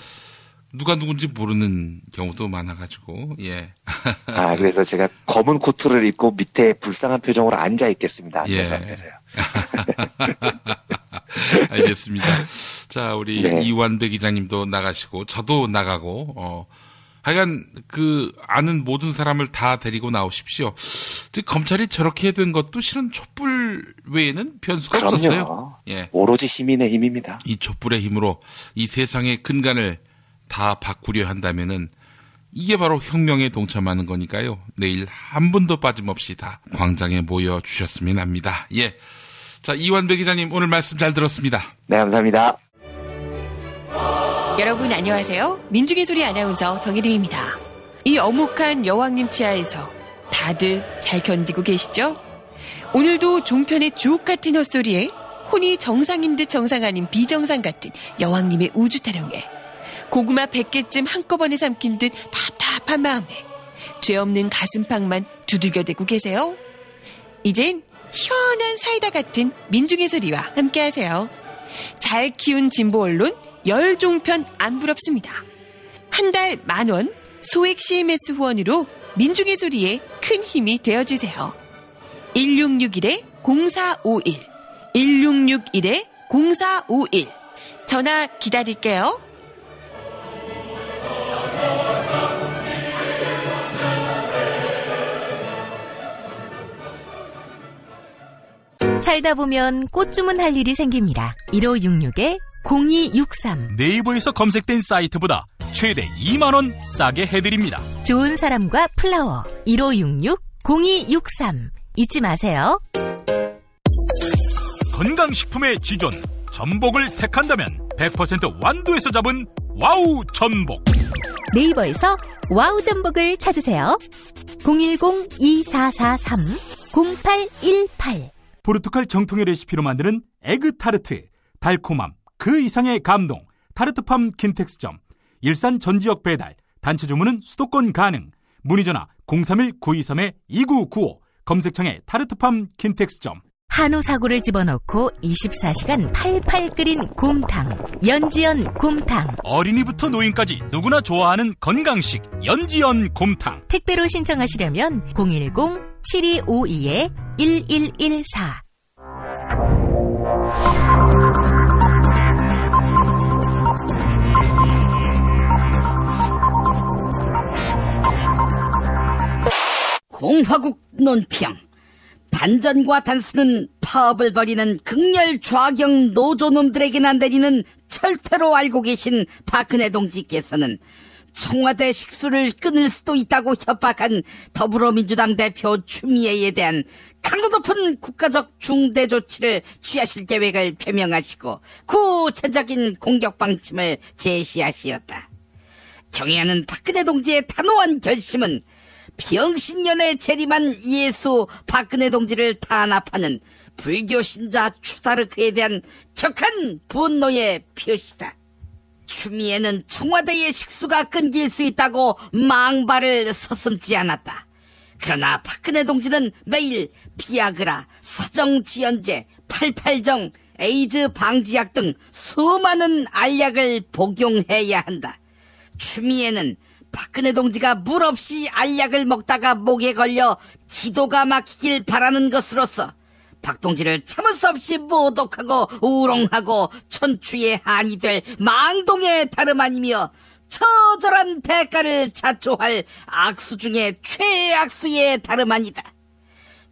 누가 누군지 모르는 경우도 많아가지고, 예. 그래서 제가 검은 코트를 입고 밑에 불쌍한 표정으로 앉아 있겠습니다. 예. 앉아서요. 알겠습니다. 자, 우리 네. 이완배 기자님도 나가시고, 저도 나가고, 하여간, 아는 모든 사람을 다 데리고 나오십시오. 검찰이 저렇게 된 것도 실은 촛불 외에는 변수가 그럼요. 없었어요. 예. 오로지 시민의 힘입니다. 이 촛불의 힘으로 이 세상의 근간을 다 바꾸려 한다면은 이게 바로 혁명에 동참하는 거니까요. 내일 한 분도 빠짐없이 다 광장에 모여주셨으면 합니다. 예. 자, 이완배 기자님 오늘 말씀 잘 들었습니다. 네, 감사합니다. 여러분 안녕하세요. 민중의 소리 아나운서 정혜림입니다. 이 어묵한 여왕님 치하에서 다들 잘 견디고 계시죠? 오늘도 종편의 주옥 같은 헛소리에 혼이 정상인 듯 정상 아닌 비정상 같은 여왕님의 우주 타령에 고구마 100개쯤 한꺼번에 삼킨 듯 답답한 마음에 죄 없는 가슴팍만 두들겨대고 계세요. 이젠 시원한 사이다 같은 민중의 소리와 함께하세요. 잘 키운 진보 언론 열종편 안 부럽습니다. 한 달 10,000원 소액 CMS 후원으로 민중의 소리에 큰 힘이 되어주세요. 1661-0451 1661-0451 전화 기다릴게요. 살다 보면 꽃 주문할 일이 생깁니다. 1566-0263 네이버에서 검색된 사이트보다 최대 2만원 싸게 해드립니다. 좋은 사람과 플라워 1566-0263 잊지 마세요. 건강식품의 지존 전복을 택한다면 100% 완도에서 잡은 와우 전복. 네이버에서 와우 전복을 찾으세요. 010-2443-0818 포르투갈 정통의 레시피로 만드는 에그 타르트, 달콤함 그 이상의 감동, 타르트팜 킨텍스점, 일산 전 지역 배달, 단체 주문은 수도권 가능. 문의 전화 031-923-2995 검색창에 타르트팜 킨텍스점. 한우 사고를 집어넣고 24시간 팔팔 끓인 곰탕, 연지연 곰탕. 어린이부터 노인까지 누구나 좋아하는 건강식 연지연 곰탕. 택배로 신청하시려면 010-7252-1114. 공화국 논평. 단전과 단수는 파업을 벌이는 극렬 좌경 노조놈들에게나 내리는 철퇴로 알고 계신 박근혜 동지께서는 청와대 식수를 끊을 수도 있다고 협박한 더불어민주당 대표 추미애에 대한 강도 높은 국가적 중대 조치를 취하실 계획을 표명하시고 구체적인 공격 방침을 제시하시었다. 경애하는 박근혜 동지의 단호한 결심은 병신년에 재림한 예수 박근혜 동지를 탄압하는 불교 신자 추다르크에 대한 격한 분노의 표시다. 추미애는 청와대의 식수가 끊길 수 있다고 망발을 서슴지 않았다. 그러나 박근혜 동지는 매일 비아그라, 사정지연제, 88정, 에이즈 방지약 등 수많은 알약을 복용해야 한다. 추미애는 박근혜 동지가 물 없이 알약을 먹다가 목에 걸려 기도가 막히길 바라는 것으로서 박 동지를 참을 수 없이 모독하고 우롱하고 천추의 한이 될 망동의 다름 아니며 처절한 대가를 자초할 악수 중에 최악수의 다름 아니다.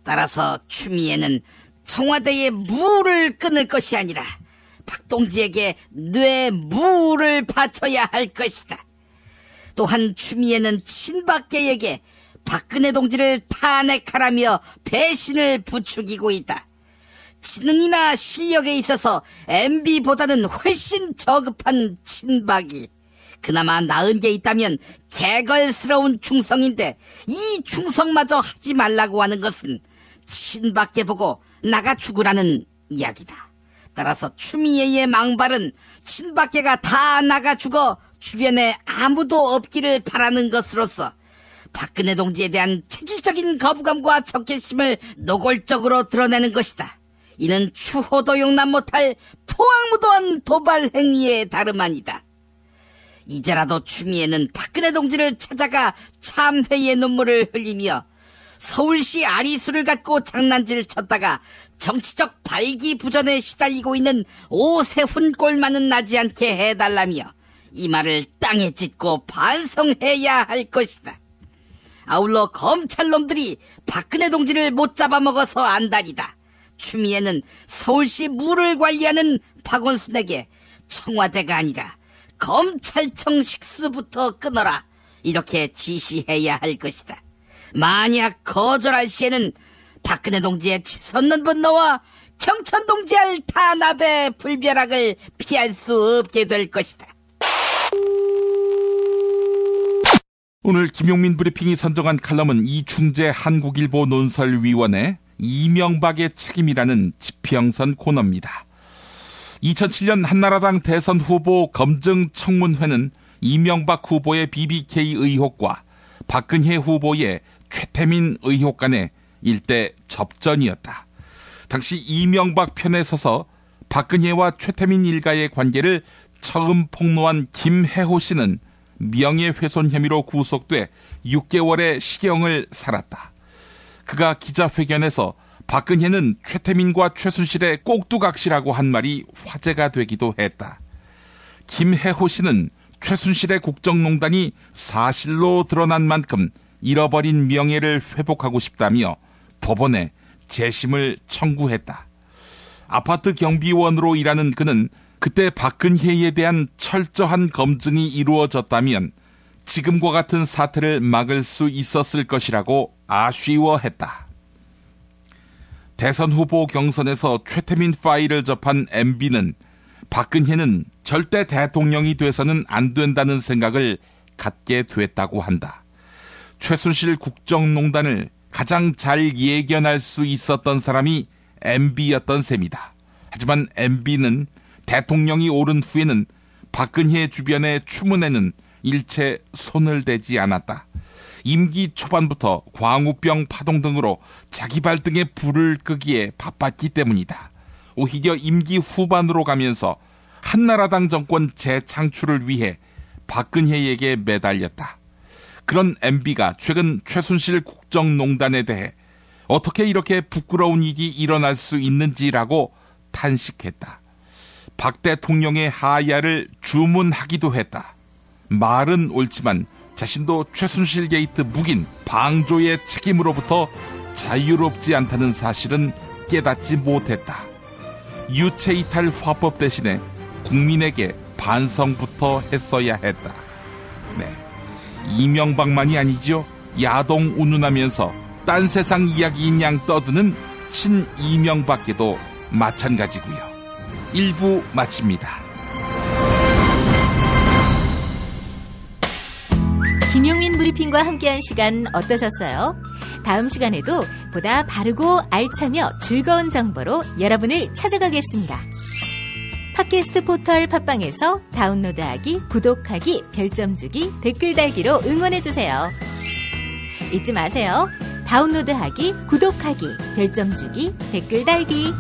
따라서 추미애는 청와대의 무를 끊을 것이 아니라 박 동지에게 뇌무를 바쳐야 할 것이다. 또한 추미애는 친박계에게 박근혜 동지를 탄핵하라며 배신을 부추기고 있다. 지능이나 실력에 있어서 MB보다는 훨씬 저급한 친박이 그나마 나은 게 있다면 개걸스러운 충성인데 이 충성마저 하지 말라고 하는 것은 친박계 보고 나가 죽으라는 이야기다. 따라서 추미애의 망발은 친박계가 다 나가 죽어 주변에 아무도 없기를 바라는 것으로서 박근혜 동지에 대한 체질적인 거부감과 적개심을 노골적으로 드러내는 것이다. 이는 추호도 용납 못할 포악무도한 도발 행위의 다름 아니다. 이제라도 추미애는 박근혜 동지를 찾아가 참회의 눈물을 흘리며 서울시 아리수를 갖고 장난질 쳤다가 정치적 발기부전에 시달리고 있는 오세훈 꼴만은 나지 않게 해달라며 이 말을 땅에 찢고 반성해야 할 것이다. 아울러 검찰놈들이 박근혜 동지를 못 잡아먹어서 안달이다. 추미애는 서울시 물을 관리하는 박원순에게 청와대가 아니라 검찰청 식수부터 끊어라 이렇게 지시해야 할 것이다. 만약 거절할 시에는 박근혜 동지의 치솟는 분노와 경천 동지의 탄압의 불벼락을 피할 수 없게 될 것이다. 오늘 김용민 브리핑이 선정한 칼럼은 이충재 한국일보 논설위원회 이명박의 책임이라는 지평선 코너입니다. 2007년 한나라당 대선 후보 검증 청문회는 이명박 후보의 BBK 의혹과 박근혜 후보의 최태민 의혹 간의 일대 접전이었다. 당시 이명박 편에 서서 박근혜와 최태민 일가의 관계를 처음 폭로한 김해호 씨는 명예훼손 혐의로 구속돼 6개월의 실형을 살았다. 그가 기자회견에서 박근혜는 최태민과 최순실의 꼭두각시라고 한 말이 화제가 되기도 했다. 김해호 씨는 최순실의 국정농단이 사실로 드러난 만큼 잃어버린 명예를 회복하고 싶다며 법원에 재심을 청구했다. 아파트 경비원으로 일하는 그는 그때 박근혜에 대한 철저한 검증이 이루어졌다면 지금과 같은 사태를 막을 수 있었을 것이라고 아쉬워했다. 대선 후보 경선에서 최태민 파일을 접한 MB는 박근혜는 절대 대통령이 돼서는 안 된다는 생각을 갖게 됐다고 한다. 최순실 국정농단을 가장 잘 예견할 수 있었던 사람이 MB였던 셈이다. 하지만 MB는 대통령이 오른 후에는 박근혜 주변의 추문에는 일체 손을 대지 않았다. 임기 초반부터 광우병 파동 등으로 자기 발등에 불을 끄기에 바빴기 때문이다. 오히려 임기 후반으로 가면서 한나라당 정권 재창출을 위해 박근혜에게 매달렸다. 그런 MB가 최근 최순실 국정농단에 대해 어떻게 이렇게 부끄러운 일이 일어날 수 있는지라고 탄식했다. 박 대통령의 하야를 주문하기도 했다. 말은 옳지만 자신도 최순실 게이트 묵인 방조의 책임으로부터 자유롭지 않다는 사실은 깨닫지 못했다. 유체이탈 화법 대신에 국민에게 반성부터 했어야 했다. 네, 이명박만이 아니죠. 야동 운운하면서 딴 세상 이야기인 양 떠드는 친 이명박께도 마찬가지고요. 1부 마칩니다. 김용민 브리핑과 함께한 시간 어떠셨어요? 다음 시간에도 보다 바르고 알차며 즐거운 정보로 여러분을 찾아가겠습니다. 팟캐스트 포털 팟빵에서 다운로드하기, 구독하기, 별점 주기, 댓글 달기로 응원해주세요. 잊지 마세요. 다운로드하기, 구독하기, 별점 주기, 댓글 달기.